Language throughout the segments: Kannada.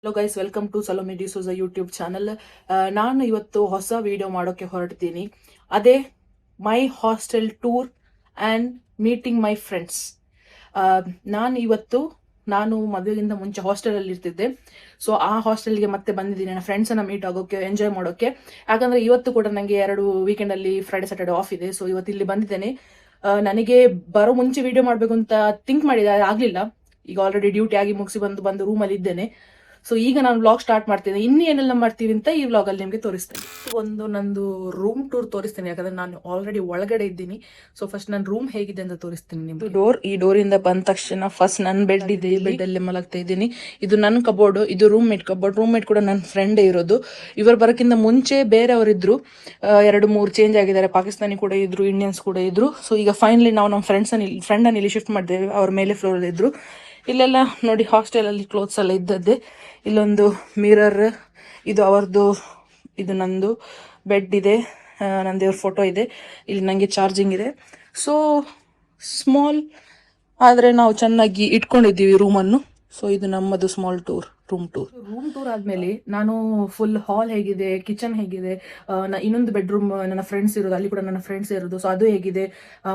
Hello guys, welcome to Salomi D'Souza YouTube channel. ನಾನು ಇವತ್ತು ಹೊಸ ವಿಡಿಯೋ ಮಾಡೋಕ್ಕೆ ಹೊರಡ್ತೀನಿ. ಅದೇ my hostel tour and meeting my friends. ನಾನು ಮದುವೆಗಿಂತ ಮುಂಚೆ ಹಾಸ್ಟೆಲಲ್ಲಿ ಇರ್ತಿದ್ದೆ. ಸೊ ಆ ಹಾಸ್ಟೆಲ್ಗೆ ಮತ್ತೆ ಬಂದಿದ್ದೀನಿ ನನ್ನ ಫ್ರೆಂಡ್ಸನ್ನು ಮೀಟ್ ಆಗೋಕ್ಕೆ, ಎಂಜಾಯ್ ಮಾಡೋಕ್ಕೆ. ಯಾಕಂದರೆ ಇವತ್ತು ಕೂಡ ನನಗೆ 2 ವೀಕೆಂಡಲ್ಲಿ ಫ್ರೈಡೆ ಸ್ಯಾಟರ್ಡೆ ಆಫ್ ಇದೆ. ಸೊ ಇವತ್ತು ಇಲ್ಲಿ ಬಂದಿದ್ದೇನೆ. ನನಗೆ ಬರೋ ಮುಂಚೆ ವಿಡಿಯೋ ಮಾಡಬೇಕು ಅಂತ ಥಿಂಕ್ ಮಾಡಿದೆ, ಆಗಲಿಲ್ಲ. ಈಗ ಆಲ್ರೆಡಿ ಡ್ಯೂಟಿ ಆಗಿ ಮುಗಿಸಿ ಬಂದು ರೂಮಲ್ಲಿ ಇದ್ದೇನೆ. ಸೊ ಈಗ ನಾನು ವ್ಲಾಗ್ ಸ್ಟಾರ್ಟ್ ಮಾಡ್ತೀನಿ. ಇನ್ನು ಏನೆಲ್ಲ ಮಾಡ್ತೀವಿ ಅಂತ ಈ ವ್ಲಾಗ್ ಅಲ್ಲಿ ನಿಮಗೆ ತೋರಿಸ್ತೇನೆ. ನಂದು ರೂಮ್ ಟೂರ್ ತೋರಿಸ್ತೇನೆ, ಯಾಕಂದ್ರೆ ನಾನು ಆಲ್ರೆಡಿ ಒಳಗಡೆ ಇದ್ದೀನಿ. ಸೊ ಫಸ್ಟ್ ನನ್ನ ರೂಮ್ ಹೇಗಿದೆ ಅಂತ ತೋರಿಸ್ತೀನಿ ನಿಮ್ಗೆ. ಈ ಡೋರಿಂದ ಬಂದ ತಕ್ಷಣ ಫಸ್ಟ್ ನನ್ನ ಬೆಡ್ ಇದೆ. ಬೆಡ್ ಅಲ್ಲೇ ಮಲಗ್ತಾ ಇದ್ದೀನಿ. ಇದು ನನ್ನ ಕಬೋರ್ಡ್, ಇದು roommate cupboard. Roommate ಕೂಡ ನನ್ನ ಫ್ರೆಂಡೇ ಇರೋದು. ಇವರು ಬರೋಕ್ಕಿಂತ ಮುಂಚೆ ಬೇರೆಯವರಿದ್ರು, 2-3 ಚೇಂಜ್ ಆಗಿದ್ದಾರೆ. ಪಾಕಿಸ್ತಾನಿ ಕೂಡ ಇದ್ರು, ಇಂಡಿಯನ್ಸ್ ಕೂಡ ಇದ್ರು. ಸೊ ಈಗ ಫೈನಲಿ ನಾವು ನಮ್ಮ ಫ್ರೆಂಡನ್ನು ಇಲ್ಲಿ ಶಿಫ್ಟ್ ಮಾಡಿದ್ದೇವೆ. ಅವ್ರ ಮೇಲೆ ಫ್ಲೋರ್ ಇದ್ರು. ಇಲ್ಲೆಲ್ಲ ನೋಡಿ, ಹಾಸ್ಟೆಲಲ್ಲಿ ಕ್ಲೋತ್ಸ್ ಎಲ್ಲ ಇದ್ದದ್ದೇ. ಇಲ್ಲೊಂದು ಮಿರರ್, ಇದು ಅವರದು, ಇದು ನಂದು ಬೆಡ್ ಇದೆ, ನಂದು ಇವ್ರ ಫೋಟೋ ಇದೆ. ಇಲ್ಲಿ ನನಗೆ ಚಾರ್ಜಿಂಗ್ ಇದೆ. ಸೊ ಸ್ಮಾಲ್ ಆದರೆ ನಾವು ಚೆನ್ನಾಗಿ ಇಟ್ಕೊಂಡಿದ್ದೀವಿ ರೂಮನ್ನು. ಸೊ ಇದು ನಮ್ಮದು ಸ್ಮಾಲ್ ಟೂರ್, ರೂಮ್ ಟೂರ್ ಆದ್ಮೇಲೆ ನಾನು ಫುಲ್ ಹಾಲ್ ಹೇಗಿದೆ, ಕಿಚನ್ ಹೇಗಿದೆ, ಇನ್ನೊಂದು ಬೆಡ್ರೂಮ್ ನನ್ನ ಫ್ರೆಂಡ್ಸ್ ಇರೋದು, ಅಲ್ಲಿ ಕೂಡ ನನ್ನ ಫ್ರೆಂಡ್ಸ್ ಇರೋದು. ಸೊ ಅದು ಹೇಗಿದೆ,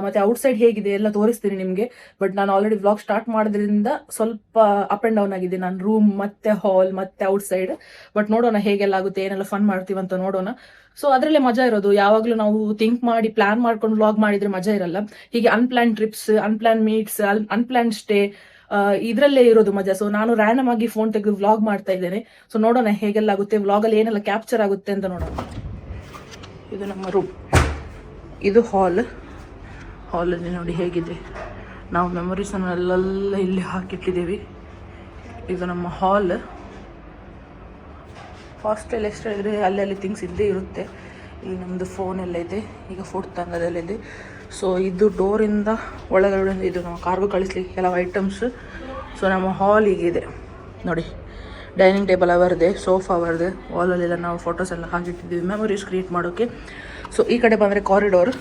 ಮತ್ತೆ ಔಟ್ ಸೈಡ್ ಹೇಗಿದೆ ಎಲ್ಲ ತೋರಿಸ್ತೀನಿ ನಿಮಗೆ. ಬಟ್ ನಾನು ಆಲ್ರೆಡಿ ವ್ಲಾಗ್ ಸ್ಟಾರ್ಟ್ ಮಾಡೋದ್ರಿಂದ ಸ್ವಲ್ಪ ಅಪ್ ಅಂಡ್ ಡೌನ್ ಆಗಿದೆ ನಾನು ರೂಮ್ ಮತ್ತೆ ಹಾಲ್ ಮತ್ತೆ ಔಟ್ ಸೈಡ್. ಬಟ್ ನೋಡೋಣ ಹೇಗೆಲ್ಲ ಆಗುತ್ತೆ, ಏನೆಲ್ಲ ಫನ್ ಮಾಡ್ತೀವಿ ಅಂತ ನೋಡೋಣ. ಸೊ ಅದರಲ್ಲೇ ಮಜಾ ಇರೋದು. ಯಾವಾಗಲೂ ನಾವು ಥಿಂಕ್ ಮಾಡಿ ಪ್ಲಾನ್ ಮಾಡ್ಕೊಂಡು ವ್ಲಾಗ್ ಮಾಡಿದ್ರೆ ಮಜಾ ಇರಲ್ಲ. ಹೀಗೆ ಅನ್ಪ್ಲಾನ್ ಟ್ರಿಪ್ಸ್, ಅನ್ಪ್ಲಾನ್ ಮೀಟ್ಸ್, ಅನ್ಪ್ಲಾನ್ ಸ್ಟೇ, ಇದರಲ್ಲೇ ಇರೋದು ಮಜಾ. ಸೊ ನಾನು ರ್ಯಾಂಡಮ್ ಆಗಿ ಫೋನ್ ತೆಗೆದು ವ್ಲಾಗ್ ಮಾಡ್ತಾ ಇದ್ದೇನೆ. ಸೊ ನೋಡೋಣ ಹೇಗೆಲ್ಲ ಆಗುತ್ತೆ, ವ್ಲಾಗಲ್ಲಿ ಏನೆಲ್ಲ ಕ್ಯಾಪ್ಚರ್ ಆಗುತ್ತೆ ಅಂತ ನೋಡೋಣ. ಇದು ನಮ್ಮ ರೂಮ್, ಇದು ಹಾಲಲ್ಲಿ ನೋಡಿ ಹೇಗಿದೆ. ನಾವು ಮೆಮೊರೀಸನ್ನೆಲ್ಲ ಇಲ್ಲಿ ಹಾಕಿಟ್ಟಿದ್ದೀವಿ. ಇದು ನಮ್ಮ ಹಾಸ್ಟೆಲ್ ಎಷ್ಟು ಹೇಳಿದ್ರೆ ಅಲ್ಲಿ ಥಿಂಗ್ಸ್ ಇದ್ದೇ ಇರುತ್ತೆ. ಇಲ್ಲಿ ನಮ್ಮದು ಫೋನ್ ಎಲ್ಲ ಇದೆ, ಈಗ ಫೋಟೋ ತಂದದೆಲ್ಲ ಇದೆ. ಸೊ ಇದು ಡೋರಿಂದ ಒಳಗಡೆ ಇದು ನಾವು ಕಾರ್ಗೋ ಕಳಿಸ್ಲಿಕ್ಕೆ ಕೆಲವು ಐಟಮ್ಸ್. ಸೊ ನಮ್ಮ ಹಾಲ್ ಹೀಗಿದೆ ನೋಡಿ. ಡೈನಿಂಗ್ ಟೇಬಲ್ ಅವರದೆ, ಸೋಫಾ ಅವರದೆ. ವಾಲಲ್ಲೆಲ್ಲ ನಾವು ಫೋಟೋಸ್ ಎಲ್ಲ ಹಾಕಿಟ್ಟಿದ್ದೀವಿ ಮೆಮೊರೀಸ್ ಕ್ರಿಯೇಟ್ ಮಾಡೋಕ್ಕೆ. ಸೊ ಈ ಕಡೆ ಬಂದರೆ ಕಾರಿಡೋರ್,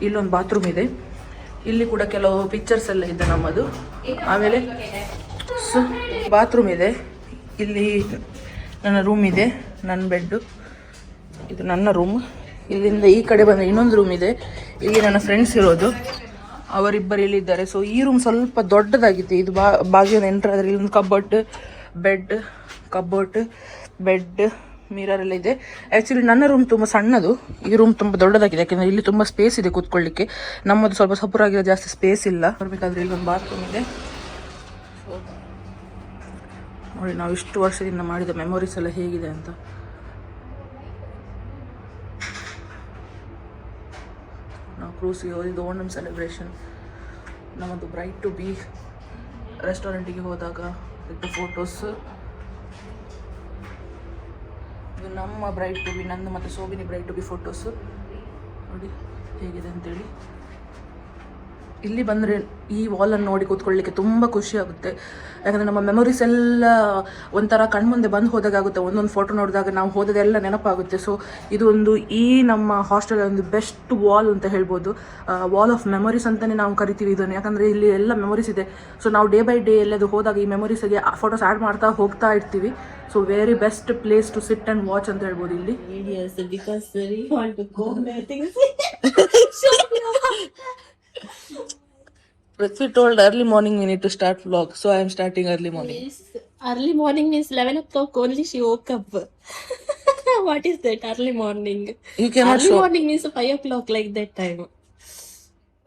ಇಲ್ಲೊಂದು ಬಾತ್ರೂಮ್ ಇದೆ. ಇಲ್ಲಿ ಕೂಡ ಕೆಲವು ಪಿಕ್ಚರ್ಸ್ ಎಲ್ಲ ಇದೆ ನಮ್ಮದು. ಆಮೇಲೆ ಸೊ ಬಾತ್ರೂಮ್ ಇದೆ. ಇಲ್ಲಿ ನನ್ನ ರೂಮ್ ಇದೆ, ನನ್ನ ಬೆಡ್ಡು, ಇದು ನನ್ನ ರೂಮ್. ಇಲ್ಲಿಂದ ಈ ಕಡೆ ಬಂದರೆ ಇನ್ನೊಂದು ರೂಮ್ ಇದೆ. ಇಲ್ಲಿ ನನ್ನ ಫ್ರೆಂಡ್ಸ್ ಇರೋದು, ಅವರಿಬ್ಬರು ಇಲ್ಲಿದ್ದಾರೆ. ಸೊ ಈ ರೂಮ್ ಸ್ವಲ್ಪ ದೊಡ್ಡದಾಗಿದೆ. ಇದು ಬಾಗಿಲು ಎಂಟ್ರ್ ಆದರೆ ಇಲ್ಲೊಂದು ಕಬೋರ್ಡ್, ಬೆಡ್, ಮಿರರ್ ಎಲ್ಲ ಇದೆ. ಆ್ಯಕ್ಚುಲಿ ನನ್ನ ರೂಮ್ ತುಂಬ ಸಣ್ಣದು, ಈ ರೂಮ್ ತುಂಬ ದೊಡ್ಡದಾಗಿದೆ. ಯಾಕೆಂದರೆ ಇಲ್ಲಿ ತುಂಬ ಸ್ಪೇಸ್ ಇದೆ ಕೂತ್ಕೊಳ್ಳಿಕ್ಕೆ. ನಮ್ಮದು ಸ್ವಲ್ಪ ಸಪುರಾಗಿರೋ ಜಾಸ್ತಿ ಸ್ಪೇಸ್ ಇಲ್ಲ. ಬರಬೇಕಾದ್ರೆ ಇಲ್ಲೊಂದು ಬಾತ್ರೂಮ್ ಇದೆ. ಸೊ ನೋಡಿ, ನಾವು ಇಷ್ಟು ವರ್ಷದಿಂದ ಮಾಡಿದ ಮೆಮೊರೀಸ್ ಎಲ್ಲ ಹೇಗಿದೆ ಅಂತ. ನಾವು ಕ್ರೂಸಿಗೆ ಹೋಗಿದ್ದು ಓಣಂ ಸೆಲೆಬ್ರೇಷನ್. ನಮ್ಮದು ಬ್ರೈಟ್ ಟು ಬಿ ರೆಸ್ಟೋರೆಂಟಿಗೆ ಹೋದಾಗ ಇದ್ದ ಫೋಟೋಸ್. ಇದು ನಮ್ಮ ಬ್ರೈಟ್ ಟು ಬಿ, ನಂದು ಮತ್ತು ಸೋಬಿನಿ ಬ್ರೈಟ್ ಟು ಬಿ ಫೋಟೋಸು. ನೋಡಿ ಹೇಗಿದೆ ಅಂತೇಳಿ. ಇಲ್ಲಿ ಬಂದರೆ ಈ ವಾಲನ್ನು ನೋಡಿ ಕೂತ್ಕೊಳ್ಳಿಕ್ಕೆ ತುಂಬ ಖುಷಿ ಆಗುತ್ತೆ. ಯಾಕಂದರೆ ನಮ್ಮ ಮೆಮೊರೀಸ್ ಎಲ್ಲ ಒಂಥರ ಕಣ್ಮುಂದೆ ಬಂದು ಹೋದಾಗುತ್ತೆ. ಒಂದೊಂದು ಫೋಟೋ ನೋಡಿದಾಗ ನಾವು ಹೋದದೆಲ್ಲ ನೆನಪಾಗುತ್ತೆ. ಸೊ ಇದು ಈ ನಮ್ಮ ಹಾಸ್ಟೆಲ್ ಒಂದು ಬೆಸ್ಟ್ ವಾಲ್ ಅಂತ ಹೇಳ್ಬೋದು. ವಾಲ್ ಆಫ್ ಮೆಮೊರೀಸ್ ಅಂತಲೇ ನಾವು ಕರಿತೀವಿ ಇದನ್ನು. ಯಾಕಂದರೆ ಇಲ್ಲಿ ಎಲ್ಲ ಮೆಮೊರೀಸ್ ಇದೆ. ಸೊ ನಾವು ಡೇ ಬೈ ಡೇ ಎಲ್ಲದು ಹೋದಾಗ ಈ ಮೆಮೊರೀಸ್ಗೆ ಫೋಟೋಸ್ ಆ್ಯಡ್ ಮಾಡ್ತಾ ಹೋಗ್ತಾ ಇರ್ತೀವಿ. So very best place to sit and watch ಅಂತ ಹೇಳ್ಬೋದು ಇಲ್ಲಿ. Prithvi told early morning we need to start vlog, so I am starting early morning. Yes, early morning means 11 o'clock only she woke up. What is that early morning? You cannot early show. morning means 5 o'clock like that time.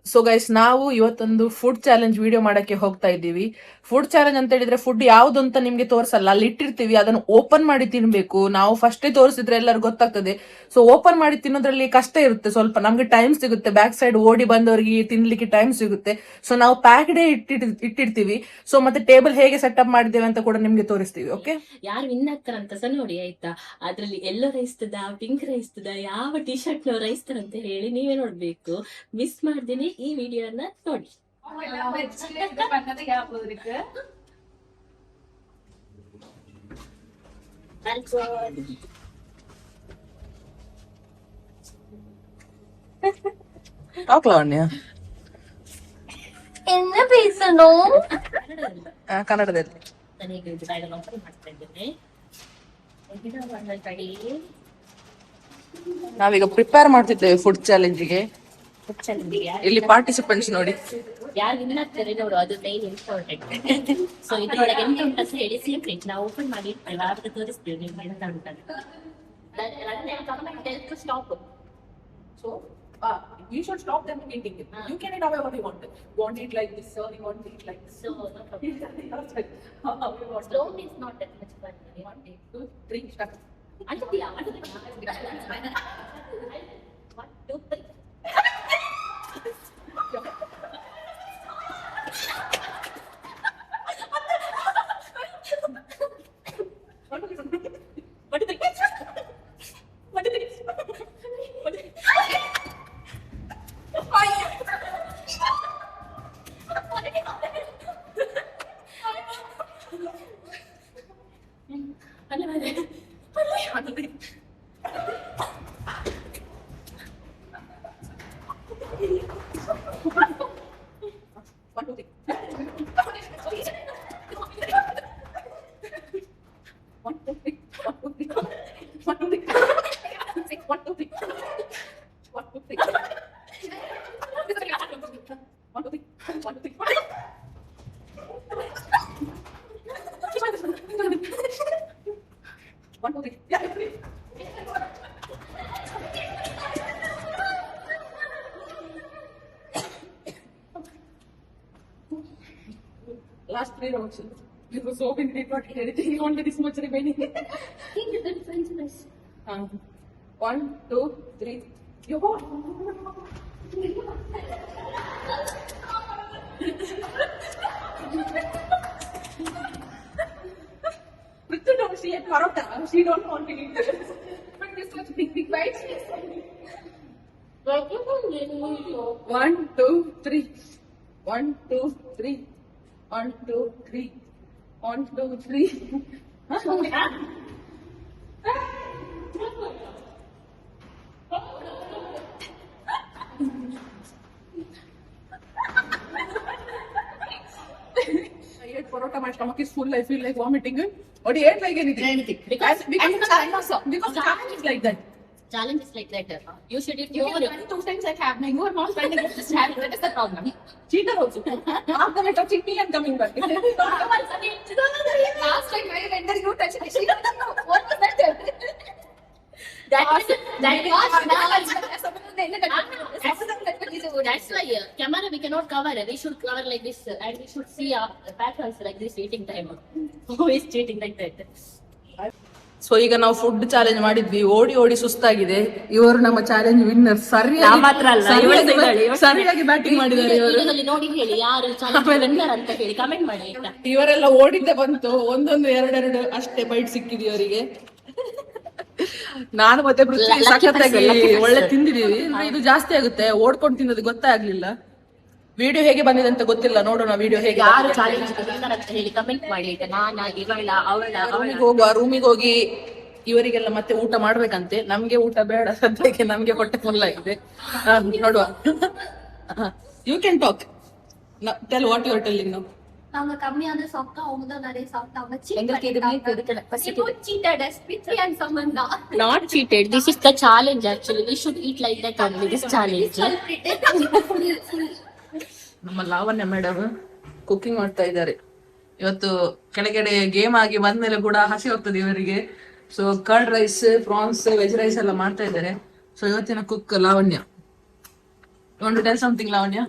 So guys, ನಾವು ಇವತ್ತೊಂದು ಫುಡ್ ಚಾಲೆಂಜ್ ವಿಡಿಯೋ ಮಾಡಕ್ಕೆ ಹೋಗ್ತಾ ಇದ್ದೀವಿ. ಫುಡ್ ಚಾಲೆಂಜ್ ಅಂತ ಹೇಳಿದ್ರೆ ಫುಡ್ ಯಾವ್ದು ಅಂತ ನಿಮ್ಗೆ ತೋರಿಸಲ್ಲ, ಅಲ್ಲಿ ಇಟ್ಟಿರ್ತೀವಿ, ಅದನ್ನು ಓಪನ್ ಮಾಡಿ ತಿನ್ಬೇಕು. ನಾವು ಫಸ್ಟೇ ತೋರಿಸಿದ್ರೆ ಎಲ್ಲರಿಗೂ ಗೊತ್ತಾಗ್ತದೆ. ಸೊ ಓಪನ್ ಮಾಡಿ ತಿನ್ನೋದ್ರಲ್ಲಿ ಕಷ್ಟ ಇರುತ್ತೆ, ಸ್ವಲ್ಪ ನಮ್ಗೆ ಟೈಮ್ ಸಿಗುತ್ತೆ. ಬ್ಯಾಕ್ ಸೈಡ್ ಓಡಿ ಬಂದವರಿಗೆ ತಿನ್ಲಿಕ್ಕೆ ಟೈಮ್ ಸಿಗುತ್ತೆ. ಸೊ ನಾವು ಪ್ಯಾಕ್ಡೇ ಇಟ್ಟಿರ್ತೀವಿ. ಸೊ ಮತ್ತೆ ಟೇಬಲ್ ಹೇಗೆ ಸೆಟಪ್ ಮಾಡಿದ್ದೇವೆ ಅಂತ ಕೂಡ ನಿಮ್ಗೆ ತೋರಿಸ್ತೀವಿ. ಓಕೆ, ಯಾರು ವಿನ್ ಆಗ್ತಾರಂತ ಸಹ ನೋಡಿ ಆಯ್ತಾ. ಅದ್ರಲ್ಲಿ ಎಲ್ಲೋ ರೈಸ್ತದ, ಪಿಂಕ್ ರೈಸ್ತದ, ಯಾವ ಟಿ ಶರ್ಟ್ ನೋ ರೈಸ್ತಾರಂತ ಹೇಳಿ ನೀವೇ ನೋಡ್ಬೇಕು. ಮಿಸ್ ಮಾಡ್ದೇನೆ ಈ ವಿಡಿಯೋನ ನೋಡಿ. ಕನ್ನಡದಲ್ಲಿ ನಾನೀಗ ಇದು ಬ್ಯಾಗ್ ಅನ್ನು ಓಪನ್ ಮಾಡ್ತಾ ಇದ್ದೇನೆ. ನಾವೀಗ ಪ್ರಿಪೇರ್ ಮಾಡ್ತಿದ್ದೇವೆ ಫುಡ್ ಚಾಲೆಂಜಿಗೆ. ಇಲ್ಲಿ ಪಾರ್ಟಿಸಿಪೆಂಟ್ಸ್ ನೋಡಿ ಯಾರು ವಿನ್ ಆಗ್ತಾರೆ ನೋಡು, ಅದು ಮೈನ್ ಇಂಪಾರ್ಟೆಂಟ್. ಸೊ ಇದ್ರೊಳಗೆ ಎಂತ ಉಂಟಂತ ಹೇಳಿ ಸೀಕ್ರೆಟ್ ನಾವು ಓಪನ್ ಮಾಡಿ ಇಡ್ತೇವೆ, ಆದ್ರೆ ತೋರಿಸ್ತೀವಿ ನಿಮ್ಗೆ ಎಂತ ಉಂಟಂತ. Stop. So, you should stop them from eating it. You can eat however you want. You want to eat like this, or you want to eat like this. So no problem. How you want. Slow is not that much fun. 1, 2, 3, start. Until the 1, 2, 3. Last 3 rounds. It was so big, did not get anything. Only this much remaining. 1, 2, 3. You go. Prithu don't see a parota. She don't want to eat this. But this much big bites. 1, 2, 3. 1, 2, 3. 1, 2, 3. 1, 2, 3. I ate parota, my stomach is full. I feel like vomiting. But he ate like anything. Because challenge is like that. Challenge is like that. You should eat You more. can learn 2 times like happening. You are not spending it just having. That is the problem. Cheater also. After me touching me and coming back. Last time I went there, you touched me. What was that? That was that's why camera we cannot cover. We should cover like this, and we should see patterns like this eating time. Who is cheating like that? So ಈಗ ನಾವು ಫುಡ್ ಚಾಲೆಂಜ್ ಮಾಡಿದ್ವಿ, ಓಡಿ ಓಡಿ ಸುಸ್ತಾಗಿದೆ. ಇವರು ನಮ್ಮ ಚಾಲೆಂಜ್ ವಿನ್ನರ್. ಸರಿಯಾಗಿ ಬ್ಯಾಟಿಂಗ್ ಮಾಡಿದ್ದಾರೆ ಇವರು. ವಿಡಿಯೋದಲ್ಲಿ ನೋಡಿ ಹೇಳಿ ಯಾರು ಚಾಲೆಂಜ್ ವಿನ್ನರ್ ಅಂತ ಹೇಳಿ ಕಮೆಂಟ್ ಮಾಡಿ ಆಯ್ತಾ. ಇವರೆಲ್ಲ ಓಡಿದ್ದೆ ಬಂತು, ಒಂದೊಂದು ಎರಡೆರಡು ಅಷ್ಟೇ ಬೈಟ್ ಸಿಕ್ಕಿದ್ವಿ ಅವರಿಗೆ. ನಾನು ಮತ್ತೆ ಪೃಥ್ವಿ ಸಖತ್ತಾಗಿ ಒಳ್ಳೆ ತಿಂದಿದೀವಿ. ಇದು ಜಾಸ್ತಿ ಆಗುತ್ತೆ, ಓಡ್ಕೊಂಡು ತಿನ್ನೋದು ಗೊತ್ತಾಗ್ಲಿಲ್ಲ. ವಿಡಿಯೋ ಹೇಗೆ ಬಂದಿದೆ ಅಂತ ಗೊತ್ತಿಲ್ಲ, ನೋಡೋಣ ವಿಡಿಯೋ ಹೇಗೆ. ಯಾರು ಚಾಲೆಂಜ್ ವಿನ್ನರ್ ಅಂತ ಹೇಳಿ ಕಮೆಂಟ್ ಮಾಡಿ ಆಯ್ತಾ. ನಾನಾ ಇವಳ ಅವಳ ಹೋಗುವ ರೂಮಿಗೆ ಹೋಗಿ ಇವರಿಗೆಲ್ಲ ಮತ್ತೆ ಊಟ ಮಾಡ್ಬೇಕಂತೆ. ನಮ್ಗೆ ಊಟ ಬೇಡ ಸದ್ಯಕ್ಕೆ, ನಮ್ಗೆ ಹೊಟ್ಟೆ ಫುಲ್ ಆಗಿದೆ. ನೋಡುವ. You can talk, tell what you are telling now. நாங்க கம்மியான சாப்பிட்டா அவங்க தான் நிறைய சாப்பிட்டாங்க. எங்களுக்கு எதுவுமே கிடைக்கல. cheated as Prithvi and Samantha. Not cheated. This is the challenge actually. We should eat like that only. This challenge. ನಮ್ಮ ಲಾವಣ್ಯ ಮೇಡಮ್ ಕುಕಿಂಗ್ ಮಾಡ್ತಾ ಇದ್ದಾರೆ ಇವತ್ತು. ಕೆಳಗಡೆ ಗೇಮ್ ಆಗಿ ಬಂದ್ಮೇಲೆ ಕೂಡ ಹಸಿ ಹೋಗ್ತದೆ ಇವರಿಗೆ. So curd rice, prawns, veg rice ಎಲ್ಲ ಮಾಡ್ತಾ ಇದ್ದಾರೆ. ಸೊ ಇವತ್ತಿನ cook Lavanya. You want to tell something Lavanya?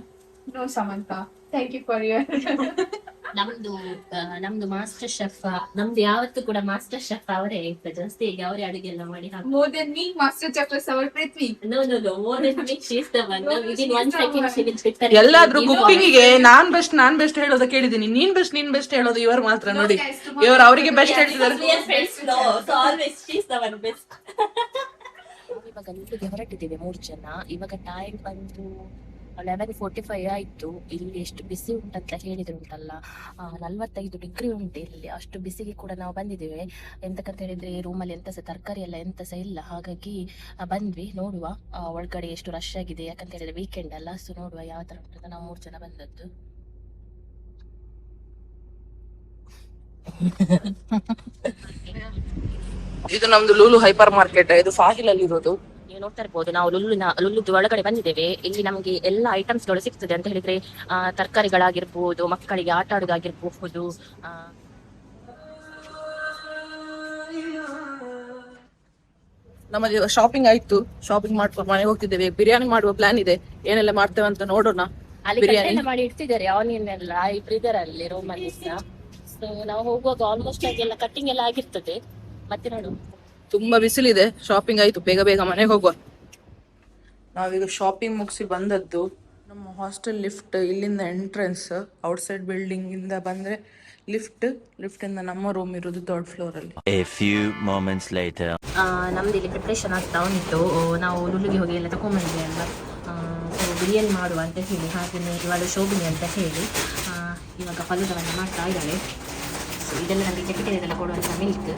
No, Samantha. Thank you for your. ನಮ್ದು ಮಾಸ್ಟರ್ ಶೆಫ್, ನಮ್ದು ಯಾವತ್ತು ಕೂಡ ಮಾಸ್ಟರ್ ಶೆಫ್ ಅವರೇ ಇರ್ತದೆ. ಜಾಸ್ತಿ ಈಗ ಅವರೇ ಅಡುಗೆ ಎಲ್ಲ ಮಾಡಿ ಹಾಕಿ. More than me, Master Chef is our Prithvi. No, more than me, she's the one. Within 1 second she will prepare. ಎಲ್ಲಾದ್ರೂ ಕುಕ್ಕಿಂಗಿಗೆ ನಾನ್ ಬೆಸ್ಟ್ ಹೇಳೋದ ಕೇಳಿದೀನಿ. ನೀನ್ ಬೆಸ್ಟ್ ಹೇಳೋದು ಇವರು ಮಾತ್ರ. ನೋಡಿ ಇವರು ಅವರಿಗೆ ಬೆಸ್ಟ್ ಹೇಳ್ತಿದ್ದಾರೆ. We are friends, no. So always she's the one best. ಇವಾಗ ಇಲ್ಲಿಗೆ ಹೊರಟಿದ್ದೇವೆ 3 ಜನ. ಇವಾಗ ಟೈಮ್ ಬಂದು 11:45 ಆಯ್ತು. ಇಲ್ಲಿ ಎಷ್ಟು ಬಿಸಿ ಉಂಟಂತ ಹೇಳಿದ್ರು ಉಂಟಲ್ಲ, 45 ಡಿಗ್ರಿ ಉಂಟು ಇಲ್ಲಿ. ಅಷ್ಟು ಬಿಸಿಗೆ ಕೂಡ ನಾವು ಬಂದಿದ್ದೇವೆ. ಎಂತಕ್ಕಂತ ಹೇಳಿದ್ರೆ ರೂಮಲ್ಲಿ ಎಂತ ಸಹ ತರಕಾರಿ ಎಲ್ಲ ಎಂತ ಸಹ ಇಲ್ಲ. ಹಾಗಾಗಿ ಬಂದ್ವಿ. ನೋಡುವ ಒಳಗಡೆ ಎಷ್ಟು ರಶ್ ಆಗಿದೆ, ಯಾಕಂತ ಹೇಳಿದ್ರೆ ವೀಕೆಂಡ್ ಅಲ್ಲ. ಸೊ ನೋಡುವ ಯಾವ ತರ ಉಂಟಂತ. ನಾವು 3 ಜನ ಬಂದದ್ದು. ಇದು ನಮ್ದು ಲೂಲು ಹೈಪರ್ ಮಾರ್ಕೆಟ್, ಇದು ಫಾಹಿಲ್ ಅಲ್ಲಿ ಇರೋದು. ನೀವು ನೋಡ್ತಾ ಇರ್ಬೋದು, ನಾವು ಲುಲ್ಲುದು ಒಳಗಡೆ ಬಂದಿದ್ದೇವೆ. ಇಲ್ಲಿ ನಮಗೆ ಎಲ್ಲ ಐಟಮ್ಸ್ ಗಳು ಸಿಗ್ತದೆ ಅಂತ ಹೇಳಿದ್ರೆ, ತರಕಾರಿಗಳಾಗಿರ್ಬೋದು, ಮಕ್ಕಳಿಗೆ ಆಟ ಆಡೋದಾಗಿರ್ಬಹುದು. ನಮ್ಮದು ಶಾಪಿಂಗ್ ಆಯ್ತು, ಶಾಪಿಂಗ್ ಮಾಡ್ಕೊಂಡು ಮನೆಗೆ ಹೋಗ್ತಿದ್ದೇವೆ. ಬಿರಿಯಾನಿ ಮಾಡುವ ಪ್ಲಾನ್ ಇದೆ, ಏನೆಲ್ಲ ಮಾಡ್ತೇವೆ ಅಂತ ನೋಡೋಣ. ಅಲ್ಲಿ ಬಿರಿಯಾನಿ ಮಾಡಿ ಇಡ್ತಿದ್ದಾರೆ, ಆನಿಯನ್ ಎಲ್ಲ ಇಬ್ರು ಇದಾರೆ ಅಲ್ಲಿ ರೂಮ್ ಅಲ್ಲಿ. ಸೊ ನಾವು ಹೋಗುವಾಗ ಆಲ್ಮೋಸ್ಟ್ ಆಗಿ ಎಲ್ಲ ಕಟ್ಟಿಂಗ್ ಎಲ್ಲ ಆಗಿರ್ತದೆ. ಮತ್ತೆ ನೋಡು, ತುಂಬಾ ಬಿಸಿಲಿದೆ. ಶಾಪಿಂಗ್ ಆಯ್ತು, ಬೇಗ ಬೇಗ ಮನೆಗೆ ಹೋಗುವ. ನಾವೀಗ ಶಾಪಿಂಗ್ ಮುಗಿಸಿ ಬಂದದ್ದು. ನಮ್ಮ ಹಾಸ್ಟೆಲ್ ಲಿಫ್ಟ್ ಇಲ್ಲಿಂದ ಎಂಟ್ರೆನ್ಸ್, ಔಟ್ಸೈಡ್ ಬಿಲ್ಡಿಂಗ್ ಇಂದ ಬಂದ್ರೆ ಲಿಫ್ಟ್ ಇಂದ ನಮ್ಮ ರೂಮ್ ಇರೋದು ಥರ್ಡ್ ಫ್ಲೋರ್ ಅಲ್ಲಿ. A few moments later. ನಮ್ದು ಇಲ್ಲಿ ಪ್ರಿಪ್ರೇಷನ್ ಆಗ್ತಾ ಉಂಟು. ನಾವು ಲುಲ್ಲುಗೆ ಹೋಗಿ ಎಲ್ಲ ತಗೊಂಡ್ಬಂದ್ವಿ ಅಲ್ಲ. ಸೊ ಬಿರಿಯಾನಿ ಮಾಡುವ ಅಂತ ಹೇಳಿ, ಹಾಗೆಯೇ ಇವಳು ಶೋಭಿನಿ ಅಂತ ಹೇಳಿ ಇವಾಗ ಫಲೂದವನ್ನು ಮಾಡ್ತಾ ಇದ್ದಾಳೆ. ಸೊ ಇದೆಲ್ಲ ನಮಗೆ ಕೆಫೆಟೇರಿಯಾದಲ್ಲಿ ಕೊಡುವಂಥ ಮಿಲ್ಕ್.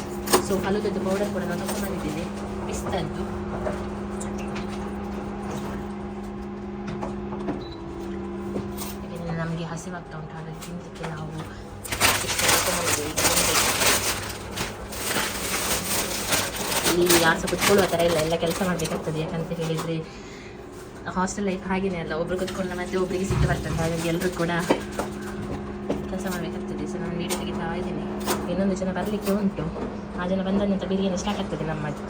ಸೊ ಫಲೂದದ್ದು ಪೌಡರ್ ಕೂಡ ನಾವು ತಗೊಂಡ್ಬಂದಿದ್ದೇವೆ, ಪಿಸ್ತದ್ದು. ಇದನ್ನು ನಮಗೆ ಹಸಿವಾಗ್ತಾ ಉಂಟು, ಹಾಗಾಗಿ ತಿನ್ನಲಿಕ್ಕೆ ನಾವು ಇಲ್ಲಿ ಯಾರು ಸಹ ಕುತ್ಕೊಳ್ಳುವ ಥರ ಇಲ್ಲ, ಎಲ್ಲ ಕೆಲಸ ಮಾಡಬೇಕಾಗ್ತದೆ. ಯಾಕಂತ ಹೇಳಿದರೆ ಹಾಸ್ಟೆಲ್ ಲೈಫ್ ಹಾಗೇನೆ ಅಲ್ಲ, ಒಬ್ರು ಕುತ್ಕೊಂಡು ಮತ್ತೆ ಒಬ್ಬರಿಗೆ ಸಿಟ್ಟು ಬರ್ತದೆ. ಹಾಗಾಗಿ ಎಲ್ಲರೂ ಕೂಡ ಕೆಲಸ ಮಾಡಬೇಕಾಗ್ತದೆ. ಸೊ ನಾನು ವೀಡಿಯೋ ತೆಗಿತಾ ಇದ್ದೀನಿ. ಇನ್ನೊಂದು ಜನ ಬರಲಿಕ್ಕೆ ಉಂಟು, ಆ ಜನ ಬಂದ ನಂತರ ಬಿರಿಯಾನಿ ಸ್ಟಾರ್ಟ್ ಆಗ್ತದೆ ನಮ್ಮದು.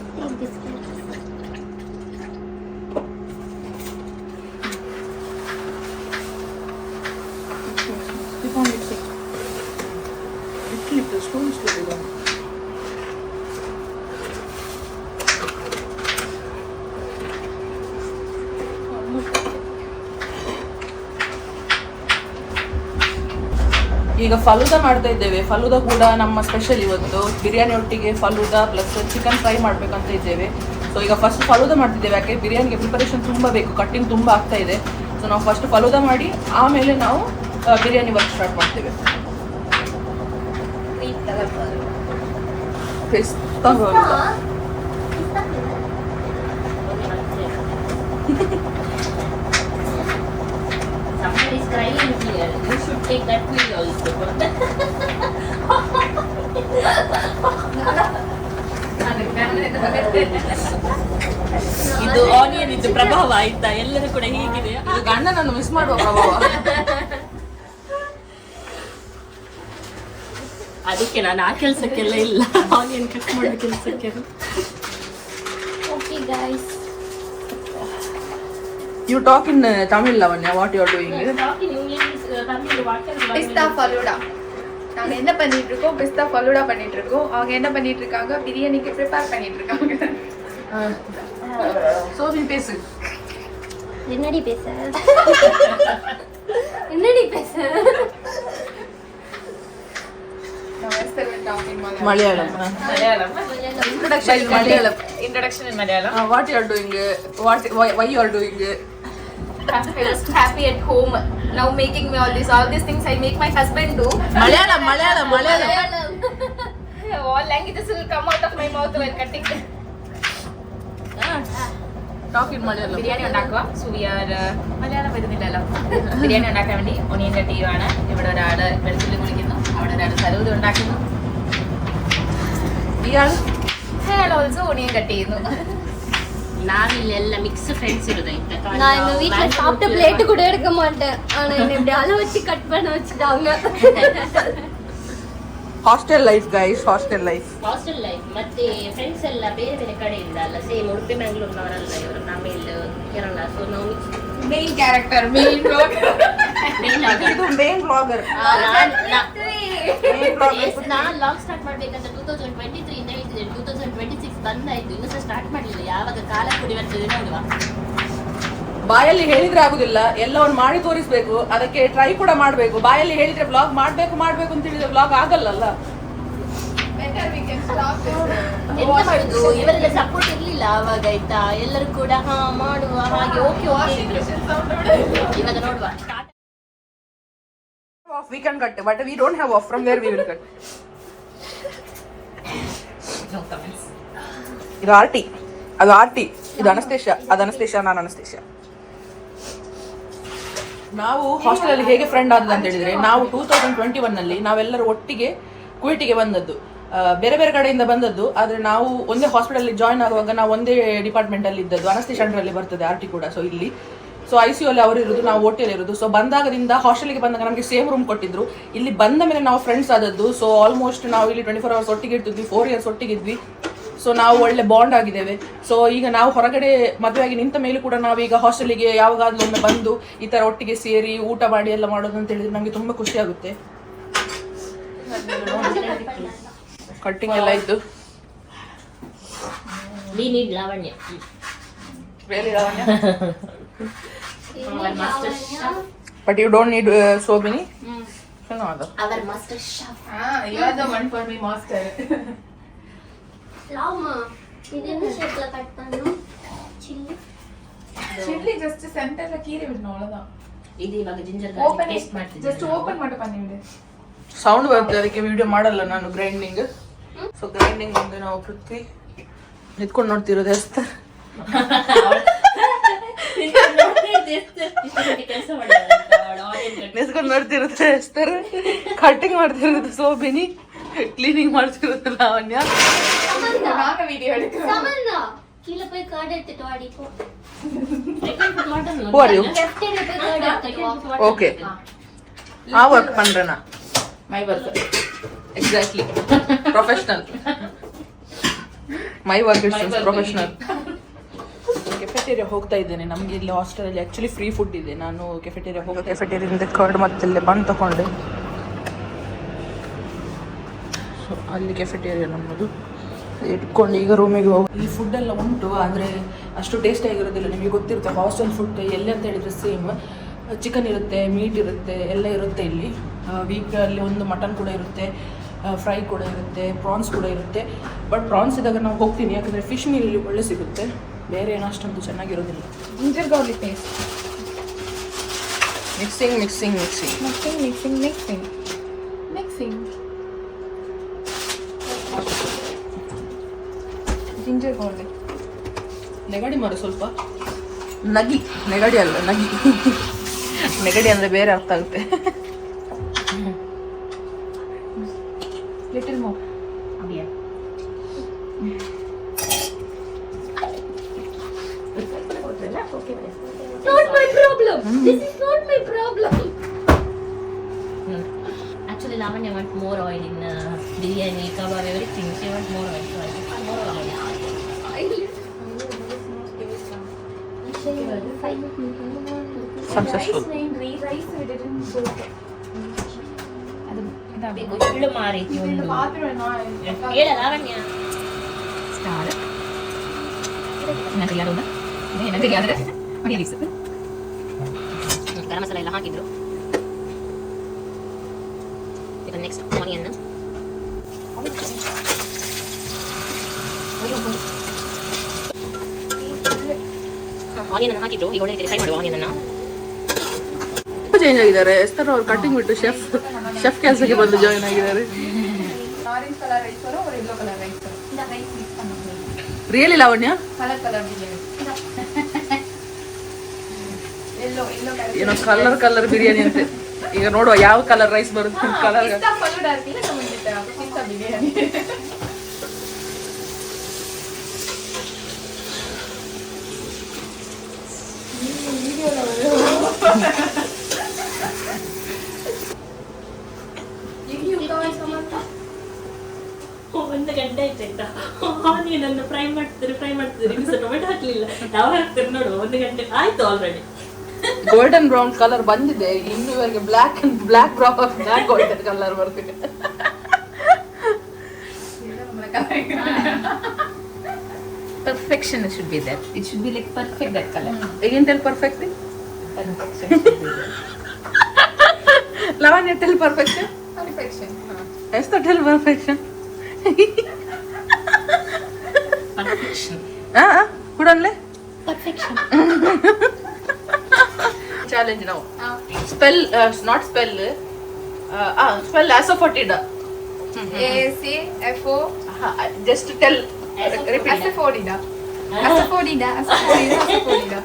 ಈಗ ಫಲೂದಾ ಮಾಡ್ತಾ ಇದ್ದೇವೆ. ಫಲೂದಾ ಕೂಡ ನಮ್ಮ ಸ್ಪೆಷಲ್ ಇವತ್ತು. ಬಿರಿಯಾನಿ ಒಟ್ಟಿಗೆ ಫಲೂದಾ ಪ್ಲಸ್ ಚಿಕನ್ ಫ್ರೈ ಮಾಡ್ಬೇಕಂತ ಇದ್ದೇವೆ. ಸೊ ಈಗ ಫಸ್ಟ್ ಫಲೂದಾ ಮಾಡ್ತಿದ್ದೇವೆ, ಯಾಕೆ ಬಿರಿಯಾನಿಗೆ ಪ್ರಿಪರೇಷನ್ ತುಂಬ ಬೇಕು, ಕಟ್ಟಿಂಗ್ ತುಂಬ ಆಗ್ತಾ ಇದೆ. ಸೊ ನಾವು ಫಸ್ಟ್ ಫಲೂದಾ ಮಾಡಿ ಆಮೇಲೆ ನಾವು ಬಿರಿಯಾನಿ ವರ್ಕ್ ಸ್ಟಾರ್ಟ್ ಮಾಡ್ತೇವೆ. ಪಿಸ್ತಾ falooda. Somebody is crying here. You should take that pill also. ಇದು ಆನಿಯನ್ ಇದು ಪ್ರಭಾವ ಆಯ್ತಾ, ಎಲ್ಲರೂ ಕೂಡ ಹೀಗಿದೆ. ಇದು ಗಂಡನನ್ನು ಮಿಸ್ ಮಾಡುವ ಪ್ರಭಾವ. ಅದಕ್ಕೆ ನಾನು ಆ ಕೆಲಸಕ್ಕೆಲ್ಲ ಇಲ್ಲ, ಆನಿಯನ್ ಕಟ್ ಮಾಡೋ ಕೆಲಸಕ್ಕೆ. Okay, guys. You talk in Tamil, Lavanya. What you are doing? பிஸ்தா ஃபலூடா. நாங்க என்ன பண்ணிட்டு இருக்கோம், பிஸ்தா ஃபலூடா பண்ணிட்டு இருக்கோம். அவங்க என்ன பண்ணிட்டு இருக்காங்க, பிரியாணிக்கு ப்ரிப்பேர் பண்ணிட்டு இருக்காங்க. So we பேசு. என்னடி பேச? என்னடி பேச? Malayalam. Introduction in Malayalam. Introduction in Malayalam. What you are doing? Why you are doing? Just happy at home. Now making me all these things I make my husband do. Malayalam. All languages will come out of my mouth while cutting. Talk in Malayalam. Biryani ഉണ്ടാക്കുക. സോ വി ആർ മലയാളം വരുന്നില്ലല്ലോ. ബിരിയാണി ഉണ്ടാക്കാൻ വേണ്ടി ഒനിയൻ കട്ട് ചെയ്യുവാണ്. ഇവിടെ ഒരാള് വെളുത്തുള്ളി കുളിക്കുന്നു, അവിടെ ഒരാൾ സലൂദ് ഉണ്ടാക്കുന്നു. And also onion cut ചെയ്യുന്നു. ನಾವಿಲ್ಲೆಲ್ಲ ಮಿಕ್ಸ್ ಫ್ರೆಂಡ್ಸ್ ಇರೋದಾಯ್ತಾ. நான் எங்க வீட்ல சாப்பிட்ட பிளேட் கூட எடுக்க மாட்டேன். ஆனா என்ன இப்படி அளவு வச்சு கட் பண்ண வச்சுட்டாங்க. Hostel life, guys. Hostel life. Hostel life ಮತ್ತೆ ಫ್ರೆಂಡ್ಸ್ ಎಲ್ಲ ಬೇರೆ ಬೇರೆ ಕಡೆಯಿಂದ ಅಲ್ಲ, ಸೇಮ್ ಉಡುಪಿ ಮ್ಯಾಂಗ್ಳೂರ್ನವರಲ್ಲ ಇವರು, ತಮಿಳ್ ಕೇರಳ. ಸೊ ನಾವು Main character, main vlogger. ಇದು ಮೇನ್ ಬ್ಲಾಗರ್. ನಾನು ಲಾಗ್ ಸ್ಟಾರ್ಟ್ ಮಾಡ್ಬೇಕಂತ 2023 ಇಂದ ಹೇಳ್ತಿದ್ದೇನೆ. 2026 ಬಂದಾಯ್ತು, ಇನ್ನೂ ಸಹ ಸ್ಟಾರ್ಟ್ ಮಾಡಲಿಲ್ಲ. ಯಾವಾಗ ಕಾಲ ಕೂಡಿ ಬರ್ತದೆ ನೋಡುವ. ಬಾಯಲ್ಲಿ ಹೇಳಿದ್ರೆ ಆಗುದಿಲ್ಲ, ಎಲ್ಲವನ್ನು ಮಾಡಿ ತೋರಿಸ್ಬೇಕು. ಅದಕ್ಕೆ ಟ್ರೈ ಕೂಡ ಮಾಡ್ಬೇಕು. ಬಾಯಲ್ಲಿ ಹೇಳಿದ್ರೆ ಬ್ಲಾಗ್ ಮಾಡ್ಬೇಕು ಅಂತ ಹೇಳಿದ್ರೆ ಬ್ಲಾಗ್ ಆಗಲ್ಲ. Better we can stop this. ಎಂತ ಮಾಡುದು, ಇವರೆಲ್ಲ ಸಪೋರ್ಟ್ ಇರ್ಲಿಲ್ಲ ಆವಾಗ ಆಯ್ತಾ. ಎಲ್ಲರೂ ಕೂಡ ಹಾ ಮಾಡುವ ಹಾಗೆ ಓಕೆ ಇದ್ರು. ಇವಾಗ ನೋಡುವ. Off we can cut, but we don't have off. From where we will cut? No comments. ಇದು ಆರ್ಟಿ, ಅದು ಆರ್ಟಿ, ಇದು ಅನಸ್ತೇಶ, ಅದು ಅನಸ್ತೇಶ, ನಾನು ಅನಸ್ತೇಶ. ನಾವು ಹಾಸ್ಟೆಲ್ ಅಲ್ಲಿ ಹೇಗೆ ಫ್ರೆಂಡ್ ಆದದ್ದು ಅಂತ ಹೇಳಿದ್ರೆ, ನಾವು 2021 ನಲ್ಲಿ ನಾವೆಲ್ಲರೂ ಒಟ್ಟಿಗೆ ಕುವೈಟಿಗೆ ಬಂದದ್ದು. ಬೇರೆ ಬೇರೆ ಕಡೆಯಿಂದ ಬಂದದ್ದು. ಆದರೆ ನಾವು ಒಂದೇ ಹಾಸ್ಪಿಟಲ್ ಜಾಯ್ನ್ ಆಗುವಾಗ ನಾವು ಒಂದೇ ಡಿಪಾರ್ಟ್ಮೆಂಟ್ ಅಲ್ಲಿ ಇದ್ದದ್ದು. ಅನಸ್ತಿ ಸೆಂಟ್ರಲ್ಲಿ ಬರ್ತದೆ RT ಕೂಡ. ಸೊ ಇಲ್ಲಿ ICU ಅಲ್ಲಿ ಅವರು ಇರೋದು, ನಾವು OT ಇರೋದು. ಸೊ ಬಂದಾಗದಿಂದ ಹಾಸ್ಟೆಲ್ಗೆ ಬಂದಾಗ ನಮಗೆ ಸೇಮ್ ರೂಮ್ ಕೊಟ್ಟಿದ್ರು. ಇಲ್ಲಿ ಬಂದ ಮೇಲೆ ನಾವು ಫ್ರೆಂಡ್ಸ್ ಆದದ್ದು. ಸೊ ಆಲ್ಮೋಸ್ಟ್ ನಾವು ಇಲ್ಲಿ 24 hours ಒಟ್ಟಿಗೆ ಇರ್ತಿದ್ವಿ, 4 years ಒಟ್ಟಿಗಿದ್ವಿ. ಸೊ ನಾವು ಒಳ್ಳೆ ಬಾಂಡ್ ಆಗಿದ್ದೇವೆ. ಸೊ ಈಗ ನಾವು ಹೊರಗಡೆ ಮದುವೆಯಾಗಿ ನಿಂತ ಮೇಲೆ ಕೂಡ ನಾವೀಗ ಹಾಸ್ಟೆಲಿಗೆ ಯಾವಾಗಾದ್ರೂ ಒಮ್ಮೆ ಬಂದು ಈ ತರ ಒಟ್ಟಿಗೆ ಸೇರಿ ಊಟ ಮಾಡಿ ಎಲ್ಲ ಮಾಡೋದು ಅಂತ ಹೇಳಿದ್ರೆ ನಮಗೆ ತುಂಬಾ ಖುಷಿ ಆಗುತ್ತೆ. ಕಟ್ಟಿಂಗ್ ಎಲ್ಲ ಆಯ್ತು. Lavanya but you don't need ಸೋಬಿನಿ. Our master chef. you are the one for me master. லாமா இது என்ன ஷேப்ல கட் பண்ணனும்? ಚಿಲ್ಲಿ ಜಸ್ಟ್ ಸೆಂಟರ್ல ಕೀರಿ ಬಿಡணும் ಅவ்வளவுதான். ಇದು ಇವಾಗ ಜಿಂಜರ್ ಓಪನ್ ಗಾರ್ಲಿಕ್ ಟೇಸ್ಟ್ ಮಾಡ್ತಿದ್ದೀನಿ. ಜಸ್ಟ್ ಓಪನ್ ಮಾಡಿ ಬಂದಿದೆ. ಸೌಂಡ್ ಬರುತ್ತೆ, ಅದಕ್ಕೆ ವಿಡಿಯೋ ಮಾಡಲ್ಲ ನಾನು ಗ್ರೈಂಡಿಂಗ್. ಸೊ ಗ್ರೈಂಡಿಂಗ್ ಮುಂದೆ ನಾವು ಪೃಥ್ವಿ ನಿಂತ್ಕೊಂಡು ನೋಡ್ತಿರೋದು ಎಸ್ತ ನಿಂತ್ಕೊಂಡು ನೋಡ್ತಿರೋದು ಎಸ್ತರ, ಕಟ್ಟಿಂಗ್ ಮಾಡ್ತಿರೋದು ಸೋಬಿನಿ, ಕ್ಲೀನಿಂಗ್ ಮಾಡ್ತಿರೋದು ಲಾವಣ್ಯ. நாங்க வீடியோ எடுக்கிறோம். சமந்தா கீழ போய் கார்டு எடுத்துட்டு வாடி போ. Who are you? லெஃப்ட் ஹேண்ட்ல போய் கார்டு எடுத்துட்டு வா. ஓகே, ஆ ஒர்க் பண்றேனா? My work exactly, professional. My work is professional. Cafeteria ಹೋಗ್ತಾ ಇದ್ದೇನೆ. ನಮಗೆ ಇಲ್ಲಿ ಹಾಸ್ಟೆಲಲ್ಲಿ ಆ್ಯಕ್ಚುಲಿ ಫ್ರೀ ಫುಡ್ ಇದೆ. ನಾನು ಕೆಫೆಟೇರಿಯಿಂದ ಕರ್ಡ್ ಮತ್ತೆ ಬನ್ ತಗೊಂಡೆ. ಸೊ ಅಲ್ಲಿ ಕೆಫೆಟೇರಿಯಾ ನಮ್ಮದು ಇಟ್ಕೊಂಡು ಈಗ ರೂಮಿಗೆ ಹೋಗಿ. ಇಲ್ಲಿ ಫುಡ್ ಎಲ್ಲ ಉಂಟು, ಆದರೆ ಅಷ್ಟು ಟೇಸ್ಟಿ ಆಗಿರೋದಿಲ್ಲ. ನಿಮಗೆ ಗೊತ್ತಿರುತ್ತೆ ಹಾಸ್ಟೆಲ್ ಫುಡ್ ಎಲ್ಲಿ ಅಂತ ಹೇಳಿದರೆ ಸೇಮ್ ಚಿಕನ್ ಇರುತ್ತೆ, ಮೀಟ್ ಇರುತ್ತೆ, ಎಲ್ಲ ಇರುತ್ತೆ. ಇಲ್ಲಿ ವೀಕಲ್ಲಿ ಒಂದು ಮಟನ್ ಕೂಡ ಇರುತ್ತೆ, ಫ್ರೈ ಕೂಡ ಇರುತ್ತೆ, ಪ್ರಾನ್ಸ್ ಕೂಡ ಇರುತ್ತೆ. ಬಟ್ ಪ್ರಾನ್ಸ್ ಇದ್ದಾಗ ನಾವು ಹೋಗ್ತೀನಿ, ಯಾಕಂದರೆ ಫಿಶ್ ಮೀಲ್ ಇಲ್ಲಿ ಒಳ್ಳೆ ಸಿಗುತ್ತೆ. ಬೇರೆ ಏನು ಅಷ್ಟೊಂದು ಚೆನ್ನಾಗಿರೋದಿಲ್ಲ. Ginger garlic paste mixing mixing mixing mixing mixing mixing mixing ginger garlic. ನೆಗಡಿ ಮಾರು ಸ್ವಲ್ಪ. ನಗಿ, ನೆಗಡಿ ಅಲ್ಲ ನಗಿ. ನೆಗಡಿ ಅಂದರೆ ಬೇರೆ ಅರ್ಥ ಆಗುತ್ತೆ. Little more. Not my problem. This is not my problem. Actually, Lavanya want more oil in biryani, kebab, everything. She want more oil. So I put more oil. Successful. rice we didn't go. ಅದು ಗೊತ್ತಿಲ್ಲ ಮಾರೈತಿ ಒಂದು. ಪಾತ್ರೆ ಹೇಳ ಲಾವಣ್ಯ. ಸ್ಟಾರ್ ನನಗೆ ಯಾರು ನನಗೆ ಯಾರು ಗರಂ ಮಸಾಲ ಎಲ್ಲ ಹಾಕಿದ್ರು. ಈಗ ನೆಕ್ಸ್ಟ್ ಆನಿಯನ್. ಆನಿಯನ್ ಅನ್ನು ಹಾಕಿದ್ರು. ಈಗ ಒಳ್ಳೆ ಫ್ರೈ ಮಾಡುವ ಆನಿಯನ್ ಅನ್ನು. ಚೇಂಜ್ ಆಗಿದ್ದಾರೆ. ಎಸ್ತರ ಅವ್ರು ಕಟ್ಟಿಂಗ್ ಬಿಟ್ಟು ಶೆಫ್ ಕೆಲಸಕ್ಕೆ ಬಂದು ಜಾಯಿನ್ ಆಗಿದ್ದಾರೆ. ಆರೆಂಜ್ ಕಲರ್ ರೈಸ್ ವரும் ஒரு yellow ಕಲರ್ ರೈಸ್ ವரும். இந்த ரைஸ் மிக்ஸ் பண்ணுங்க. Really Lavanya? Colour biryani. yellow colour. ಏನೋ ಕಲರ್ ಬಿರಿಯಾನಿ ಅಂತೆ. ಈಗ ನೋಡುವ ಯಾವ ಕಲರ್ ರೈಸ್ ಬರುತ್ತೆ. ಕಲರ್ ಪಿಸ್ತಾ ಫಲೂಡಾ ಇರ್ತಿಲ್ಲ ನಮ್ಮ ಪಿಸ್ತಾ ಬಿರಿಯಾನಿ. ಒಂದು ಗಂಟೆ ಆಯ್ತಾಯ್ತಾ ಆನಿಯನ್ ಅನ್ನು ಫ್ರೈ ಮಾಡ್ತಿದ್ರು ಇನ್ನು ಟೊಮೆಟೊ ಹಾಕ್ಲಿಲ್ಲ. ಯಾವ ಹಾಕ್ತಾರೆ ನೋಡು. ಒಂದು ಗಂಟೆ ಆಯ್ತು ಆಲ್ರೆಡಿ. ಗೋಲ್ಡನ್ ಬ್ರೌನ್ ಕಲರ್ ಬಂದಿದೆ. ಇನ್ನು ಇವರಿಗೆ ಬ್ಲಾಕ್ ಗೋಲ್ಡನ್ ಕಲರ್ ಬರ್ತಿದೆ. perfection should be there. It should be like perfect that color. Again tell perfectly. Perfection should be there. Lavanya tell perfection. Perfection. Esther tell perfection. Perfection. Good only. Perfection. Challenge now. Spell not spell. Spell asafoetida. ACFO. Just tell. Repeat. Asafoetida. Asafoetida. Asafoetida.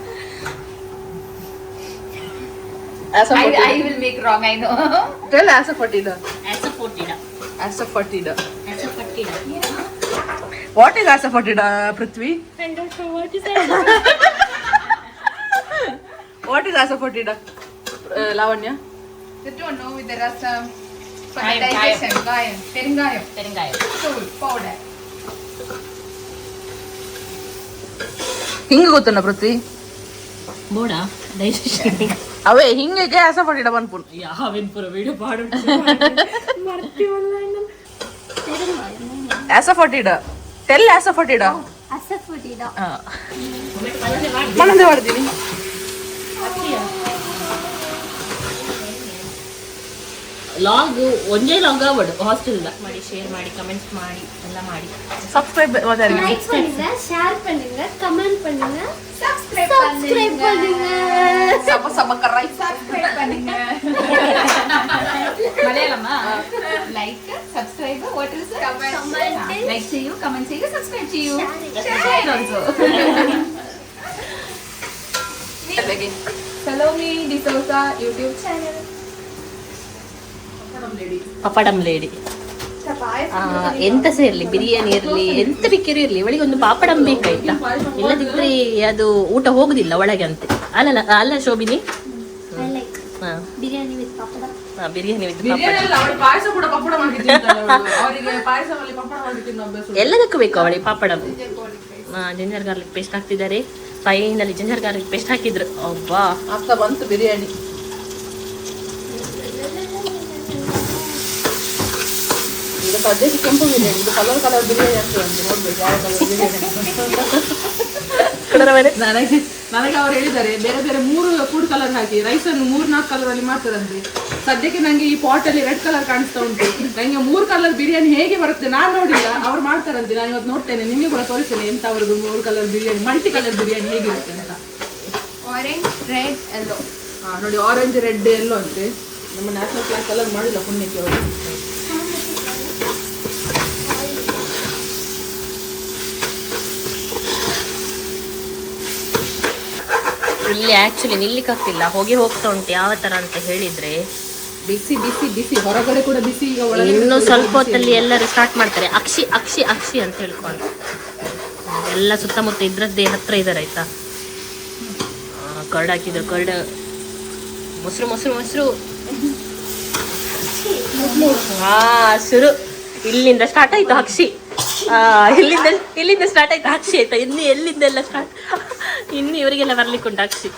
Asafoetida. I will make wrong, I know. Tell asafoetida. Asafoetida. Asafoetida. Asafoetida. What is asafoetida Prithvi? What is asafoetida Lavanya? You don't know with the rasam for the digestion. Gayam, peringayam, stool, powder. ಹಿಂಗೆ ಗೊತ್ತನ ಪೃಥ್ವಿ? ಬೋಡ ಡೈಜೆಷನ್ ಅವೇ ಹಿಂಗೆ ಆಸಫೋಟಿಡ ಬಂದ್ಪುನ್ ಯಾವೇನ್ ಪುರ ವಿಡಿಯೋ ಪಾಡು ಆಸಫೋಟಿಡ ಟೆಲ್ ಆಸಫೋಟಿಡ ಅಸಫುಟಿದ ಮನಂದೆ ಮಾಡ್ತೀನಿ. ಲಾಗ್ ಒಂದೇ ಲಾಗ್ ಆವಡು ಹಾಸ್ಟೆಲ್ ಮಾಡಿ ಶೇರ್ ಮಾಡಿ ಕಮೆಂಟ್ಸ್ ಮಾಡಿ ಎಲ್ಲ ಮಾಡಿ ಸಬ್ಸ್ಕ್ರೈಬ್ லைக் பண்ணுங்க ஷேர் பண்ணுங்க கமெண்ட் பண்ணுங்க Subscribe சப்ஸ்கிரைப் பண்ணுங்க sama kerai. Subscribe பண்ணுங்க. மலையாளமா? Like, subscribe, what is it? Comment. Like ചെയ്യൂ, comment ചെയ്യൂ, subscribe ചെയ്യൂ. Share also. Salome D'Souza YouTube channel. Pappadam lady ಎಂತ ಸಹ ಇರ್ಲಿ, ಬಿರಿಯಾನಿ ಇರ್ಲಿ, ಎಂತ ಬೇಕಿರು ಇರ್ಲಿ, ಇವಳಿಗೆ ಒಂದು ಪಾಪಡಂ ಬೇಕಾಯ್ತಾ, ಇಲ್ಲದಿದ್ರೆ ಅದು ಊಟ ಹೋಗುದಿಲ್ಲ ಒಳಗೆ ಅಂತೆ. ಅಲ್ಲ Shobhini? I like biryani with papad. Biryani with payasa ಕೂಡ ಪಪ್ಪಡ ಮಾಡಿದ್ದೀನಿ. ಅವರಿಗೆ ಪಾಯಸದಲ್ಲಿ ಪಪ್ಪಡ ಮಾಡಿದ್ದೀನಿ ಅಭ್ಯಾಸ. ಎಲ್ಲದಕ್ಕೂ ಬೇಕು ಅವಳಿಗೆ ಪಾಪಡಂ. ಜಿಂಜರ್ ಗಾರ್ಲಿಕ್ ಪೇಸ್ಟ್ ಹಾಕ್ತಿದ್ದಾರೆ. ಫೈನಲಿ ಜಿಂಜರ್ ಗಾರ್ಲಿಕ್ ಪೇಸ್ಟ್ ಹಾಕಿದ್ರು. ಅಬ್ಬಾ ಆಗ್ತಾ ಬಂತು ಬಿರಿಯಾನಿ. ಈಗ ಸದ್ಯಕ್ಕೆ ಕೆಂಪು ಬಿರಿಯಾನಿ, ಇದು ಕಲರ್ ಬಿರಿಯಾನಿ ಆಗ್ತದೆ ಅಂತ ನೋಡ್ಬೇಕು ಯಾವ ಕಲರ್ ಬಿರಿಯಾನಿ. ನನಗೆ ಅವ್ರು ಹೇಳಿದ್ದಾರೆ ಬೇರೆ ಬೇರೆ 3 ಫುಡ್ ಕಲರ್ ಹಾಕಿ ರೈಸ್ ಅನ್ನು 3-4 ಕಲರ್ ಅಲ್ಲಿ ಮಾಡ್ತಾರಂತೆ. ಸದ್ಯಕ್ಕೆ ನಂಗೆ ಈ ಪಾಟ್ ಅಲ್ಲಿ ರೆಡ್ ಕಲರ್ ಕಾಣಿಸ್ತಾ ಉಂಟು. ನಂಗೆ 3 ಕಲರ್ ಬಿರಿಯಾನಿ ಹೇಗೆ ಬರುತ್ತೆ ನಾನು ನೋಡಿಲ್ಲ, ಅವ್ರು ಮಾಡ್ತಾರಂತೆ. ನಾನು ಇವತ್ತು ನೋಡ್ತೇನೆ, ನಿಮಗೆ ಕೂಡ ತೋರಿಸ್ತೇನೆ ಎಂತ ಅವರದ್ದು 3 colour biryani, multi colour biryani ಹೇಗಿರುತ್ತೆ ಅಂತ. Orange, red, yellow. ನೋಡಿ, ಆರೆಂಜ್ ರೆಡ್ ಎಲ್ಲೋ ಅಂತೆ. ನಮ್ಮ ನ್ಯಾಷನಲ್ ಫ್ಲಾಗ್ ಕಲರ್ ಮಾಡಿಲ್ಲ ಪುಣ್ಯಕ್ಕೆ ಅವರು. ಇಲ್ಲಿ ಆಕ್ಚುಲಿ ನಿಲ್ಲಿಕ್ಕೆ ಆಗ್ತಿಲ್ಲ, ಹೋಗಿ ಹೋಗ್ತಾ ಉಂಟು. ಯಾವ ತರ ಅಂತ ಹೇಳಿದ್ರೆ ಬಿಸಿ ಬಿಸಿ ಬಿಸಿ, ಹೊರಗಡೆ ಕೂಡ ಬಿಸಿ. ಈಗ ಒಳಗೆ ಇನ್ನು ಸ್ವಲ್ಪ ಹೊತ್ತಲ್ಲಿ ಎಲ್ಲರೂ ಸ್ಟಾರ್ಟ್ ಮಾಡ್ತಾರೆ ಅಕ್ಷಿ ಅಕ್ಷಿ ಅಕ್ಷಿ ಅಂತ ಹೇಳ್ಕೊಂಡು. ಎಲ್ಲ ಸುತ್ತಮುತ್ತ ಇದ್ರದ್ದೇ ಹತ್ರ ಇದಾರೆ ಆಯ್ತಾ. ಕರ್ಡ್ ಹಾಕಿದ್ರು, ಕರ್ಡ್, ಮೊಸರು ಮೊಸರು ಮೊಸರು. ಶುರು ಇಲ್ಲಿಂದ ಸ್ಟಾರ್ಟ್ ಆಯ್ತು ಅಕ್ಷಿ. ಇಲ್ಲಿಂದ ಸ್ಟಾರ್ಟ್ ಆಯ್ತು ಅಕ್ಷಿ ಆಯ್ತಾ. ಇನ್ನು ಎಲ್ಲಿಂದೆಲ್ಲ ಸ್ಟಾರ್ಟ್, ಇನ್ನು ಇವರಿಗೆಲ್ಲ ಬರ್ಲಿಕ್ಕೆ ಉಂಟು ಅಕ್ಷಿ.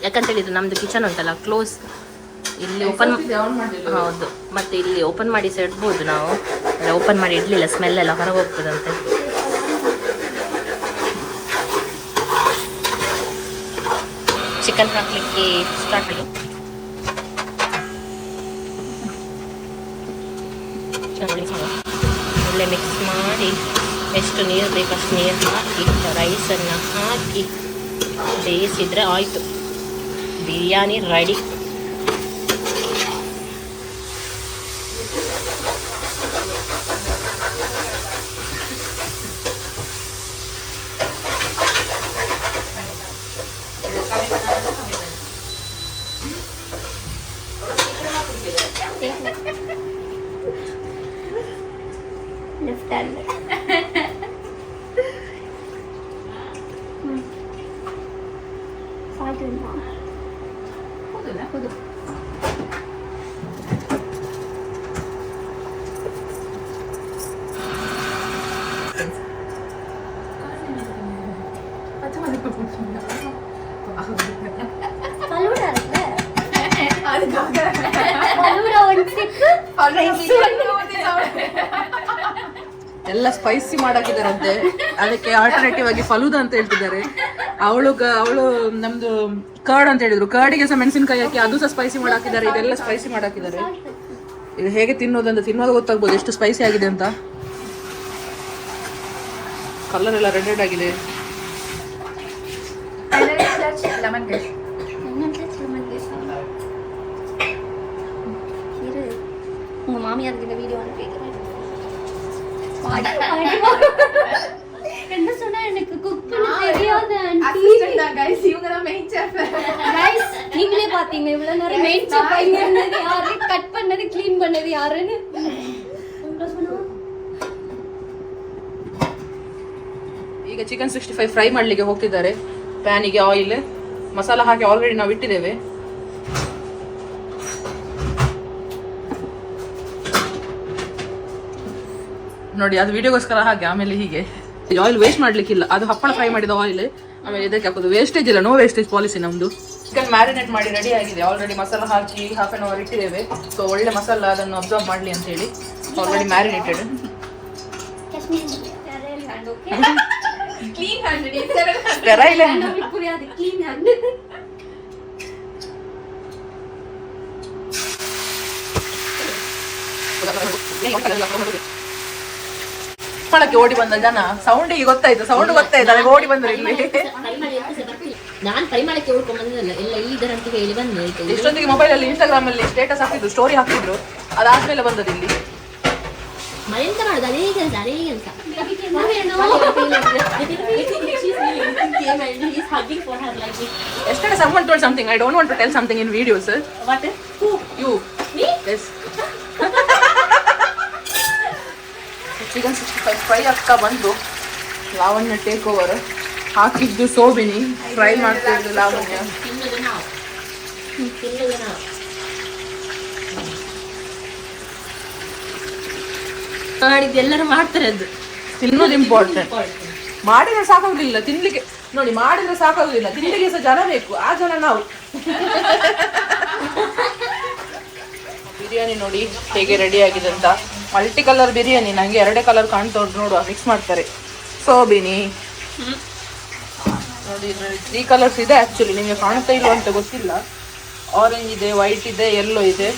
ಯಾಕಂತ ಹೇಳಿದ್ರೆ ನಮ್ದು ಕಿಚನ್ ಉಂಟಲ್ಲ ಕ್ಲೋಸ್, ಇಲ್ಲಿ ಓಪನ್, ಹೌದು, ಮತ್ತೆ ಇಲ್ಲಿ ಓಪನ್ ಮಾಡಿ ಸಹ ಇಡ್ಬೋದು ನಾವು. ಓಪನ್ ಮಾಡಿ ಇಡ್ಲಿಲ್ಲ, ಸ್ಮೆಲ್ ಎಲ್ಲ ಹೊರಗೆ ಹೋಗ್ತದಂತೆ. ಚಿಕನ್ ಹಾಕ್ಲಿಕ್ಕೆ ಸ್ಟಾರ್ಟ್ ಆಗಿ ಒಳ್ಳೆ ಮಿಕ್ಸ್ ಮಾಡಿ ಎಷ್ಟು ನೀರು ಬೇಕು ಅಷ್ಟು ನೀರು ಹಾಕಿ ರೈಸನ್ನು ಹಾಕಿ ಬೇಯಿಸಿದ್ರೆ ಆಯಿತು, ಬಿರಿಯಾನಿ ರೆಡಿ. ಲೆಫ್ಟ್ ಹ್ಯಾಂಡ್ ಹೌದು. ಎಲ್ಲ ಸ್ಪೈಸಿ ಮಾಡಾಕಿದಾರಂತೆ, ಅದಕ್ಕೆ ಆಲ್ಟರ್ನೇಟಿವ್ ಆಗಿ ಫಲೂದಾ ಅಂತ ಹೇಳ್ತಿದ್ದಾರೆ. ಅವಳು ನಮ್ದು ಕರ್ಡ್ ಅಂತ ಹೇಳಿದ್ರು, ಕರ್ಡಿಗೆ ಸಹ ಮೆಣಸಿನಕಾಯಿ ಹಾಕಿ ಅದು ಸಹ ಸ್ಪೈಸಿ ಮಾಡಾಕಿದ್ದಾರೆ. ಇದೆಲ್ಲ ಸ್ಪೈಸಿ ಮಾಡಾಕಿದ್ದಾರೆ. ಇದು ಹೇಗೆ ತಿನ್ನೋದಂತ ತಿನ್ನುವಾಗ ಗೊತ್ತಾಗ್ಬೋದು ಎಷ್ಟು ಸ್ಪೈಸಿ ಆಗಿದೆ ಅಂತ. ಕಲರ್ ಎಲ್ಲ ರೆಡ್ ಆಗಿದೆ. Lemon rice. உங்க மாமியாருக்கு இந்த வீடியோ அனுப்பிக்கிறேன். என்ன சொன்னா எனக்கு குக் பண்ண தெரியாது ஆண்டி. அசிஸ்டன்ட் தான் गाइस, இவங்க தான் மெயின் செஃப். गाइस நீங்களே பாத்தீங்க இவ்வளவு நேரம் மெயின் செஃப் இங்க இருந்தது யாரு, கட் பண்ணது க்ளீன் பண்ணது யாருன்னு. ಈಗ ಚಿಕನ್ 65 ಫ್ರೈ ಮಾಡಲಿಕ್ಕೆ ಹೋಗ್ತಿದ್ದಾರೆ. ಪ್ಯಾನಿಗೆ ಆಯಿಲ್, ಮಸಾಲ ಹಾಕಿ ಆಲ್ರೆಡಿ ನಾವು ಇಟ್ಟಿದ್ದೇವೆ. ನೋಡಿ ಅದು ವಿಡಿಯೋಗೋಸ್ಕರ ಹಾಗೆ, ಆಮೇಲೆ ಹೀಗೆ ಆಯಿಲ್ ವೇಸ್ಟ್ ಮಾಡ್ಲಿಕ್ಕಿಲ್ಲ. ಅದು ಹಪ್ಪಳ ಫ್ರೈ ಮಾಡಿದ ಆಯಿಲ್, ಆಮೇಲೆ ಇದಕ್ಕೆ ಹಾಕೋದು. ವೇಸ್ಟೇಜ್ ಇಲ್ಲ, ನೋ ವೇಸ್ಟೇಜ್ ಪಾಲಿಸಿ ನಮ್ದು. ಚಿಕನ್ ಮ್ಯಾರಿನೇಟ್ ಮಾಡಿ ರೆಡಿ ಆಗಿದೆ. ಆಲ್ರೆಡಿ ಮಸಾಲ ಹಾಕಿ ಹಾಫ್ ಆನ್ ಅವರ್ ಇಟ್ಟಿದ್ದೇವೆ. ಸೊ ಒಳ್ಳೆ ಮಸಾಲ ಅದನ್ನು ಅಬ್ಸರ್ವ್ ಮಾಡಲಿ ಅಂತ ಹೇಳಿ already marinated. Clean handed. Sterile clean ಸ್ಥಳಕ್ಕೆ ಓಡಿ ಬಂದ ಜನ ಸೌಂಡಿಗೆ ಗೊತ್ತಾಯ್ತು, ಸೌಂಡ್ ಗೊತ್ತಾಯ್ತು, ಅದಕ್ಕೆ ಓಡಿ ಬಂದ್ರು ಇಲ್ಲಿ. ನಾನು ಪರಿಮಳಕ್ಕೆ ಓಡ್ಕೊಂಡ್ ಬಂದಿದ್ದಲ್ಲ, ಎಲ್ಲ ಇಲ್ಲಿದ್ದಾರೆ ಅಂತ ಹೇಳಿ ಬಂದೆ. ಇಷ್ಟೊಂದಿಗೆ ಮೊಬೈಲ್ ಅಲ್ಲಿ ಇನ್ಸ್ಟಾಗ್ರಾಮ್ ಅಲ್ಲಿ ಸ್ಟೇಟಸ್ ಹಾಕಿದ್ರು, ಸ್ಟೋರಿ ಹಾಕಿದ್ರು, ಅದಾದ್ಮೇಲೆ ಬಂದದ್ದು ಇಲ್ಲಿ. ಮಳೆಂತ ಮಾಡುದು ಅದೇ ಕೆಲಸ, ಅದೇ ಕೆಲಸ. Yesterday someone told something. I don't want to tell something in videos. What? Who? You. Me? Yes. Chicken 65 fry ಆಗ್ತಾ ಬಂತು. Lavanya take over. ಹಾಕಿದ್ದು ಸೋಬಿನಿ, ಫ್ರೈ ಮಾಡ್ತಾ ಇದ್ದು ಲಾವಣ್ಯ. ತಿನ್ನೋದು ನಾವು. ಮಾಡಿದ್ದು ಎಲ್ಲರೂ ಮಾಡ್ತಾರೆ. ಅದು ತಿನ್ನೋದು ಇಂಪಾರ್ಟೆಂಟ್. ಮಾಡಿದ್ರೆ ಸಾಕಾಗುದಿಲ್ಲ ತಿನ್ಲಿಕ್ಕೆ. ನೋಡಿ, ಮಾಡಿದ್ರೆ ಸಾಕಾಗುದಿಲ್ಲ, ತಿನ್ಲಿಕ್ಕೆ ಸಹ ಜನ ಬೇಕು. ಆ ಜನ ನಾವು. ಬಿರಿಯಾನಿ ನೋಡಿ ಹೇಗೆ ರೆಡಿ ಆಗಿದೆ ಅಂತ. Multi colour biryani. ನಂಗೆ 2 ಕಲರ್ ಕಾಣ್ತಾ ಉಂಟು, ನೋಡುವ ಮಿಕ್ಸ್ ಮಾಡ್ತಾರೆ. ಸೋಬಿನಿ ನೋಡಿ, ಇದರಲ್ಲಿ 3 ಕಲರ್ಸ್ ಇದೆ. ಆಕ್ಚುಲಿ ನಿಮಗೆ ಕಾಣ್ತಾ ಇಲ್ವ ಅಂತ ಗೊತ್ತಿಲ್ಲ. ಆರೆಂಜ್ ಇದೆ, ವೈಟ್ ಇದೆ, ಯೆಲ್ಲೋ ಇದೆ.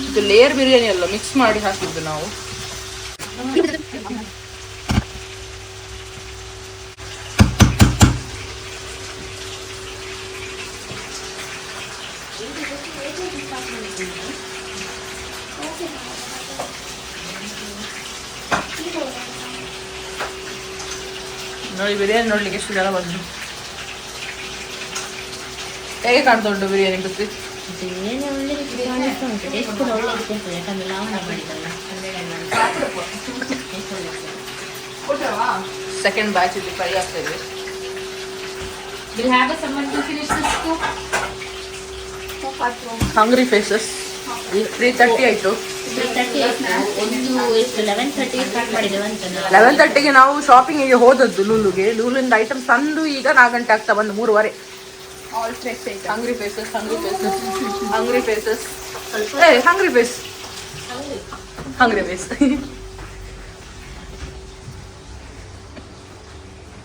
ಇದು ಲೇಯರ್ ಬಿರಿಯಾನಿ ಅಲ್ಲ, ಮಿಕ್ಸ್ ಮಾಡಿ ಹಾಕಿದ್ದು ನಾವು. ನೋಡಿ ಬಿರಿಯಾನಿ ನೋಡ್ಲಿಕ್ಕೆ ಎಷ್ಟು ಜನ ಬಂದ್ರು. ಹೇಗೆ ಕಾಣ್ತಾ ಉಂಟು ಬಿರಿಯಾನಿ ಗೊತ್ತಿ? ಬಿರಿಯಾನಿ ಒಳ್ಳೆ ರೀತಿ ಕಾಣಿಸ್ತಾ ಉಂಟು. ಟೇಸ್ಟ್ ಕೂಡ ಒಳ್ಳೆ ರೀತಿ ಆಗ್ತದೆ, ಯಾಕಂದ್ರೆ ಲಾವಣ ಮಾಡಿದ್ದಲ್ಲ. ಸೆಕೆಂಡ್ ಬ್ಯಾಚ್ ಇಲ್ಲಿ ಫ್ರೈ ಆಗ್ತಾ ಇದೆ. We'll have someone to finish this too. Hungry faces. 3:30 ಆಯ್ತು. 11:30 ಸ್ಟಾರ್ಟ್ ಮಾಡಿದ್ದೇವೆ ಅಂತ. 11:30ಗೆ ನಾವು ಶಾಪಿಂಗಿಗೆ ಹೋದದ್ದು ಲೂಲುಗೆ. ಲೂಲಿಂದ ಐಟಮ್ಸ್ ತಂದು ಈಗ 4 ಗಂಟೆ ಆಗ್ತಾ ಬಂದು 3:30. All fresh items. ಹಂಗ್ರಿ ಫೇಸಸ್, ಹಂಗ್ರಿ ಫೇಸಸ್, ಹಂಗ್ರಿ ಫೇಸಸ್. ಏ ಹಂಗ್ರಿ ಫೇಸ್, ಹಂಗ್ರಿ ಫೇಸ್.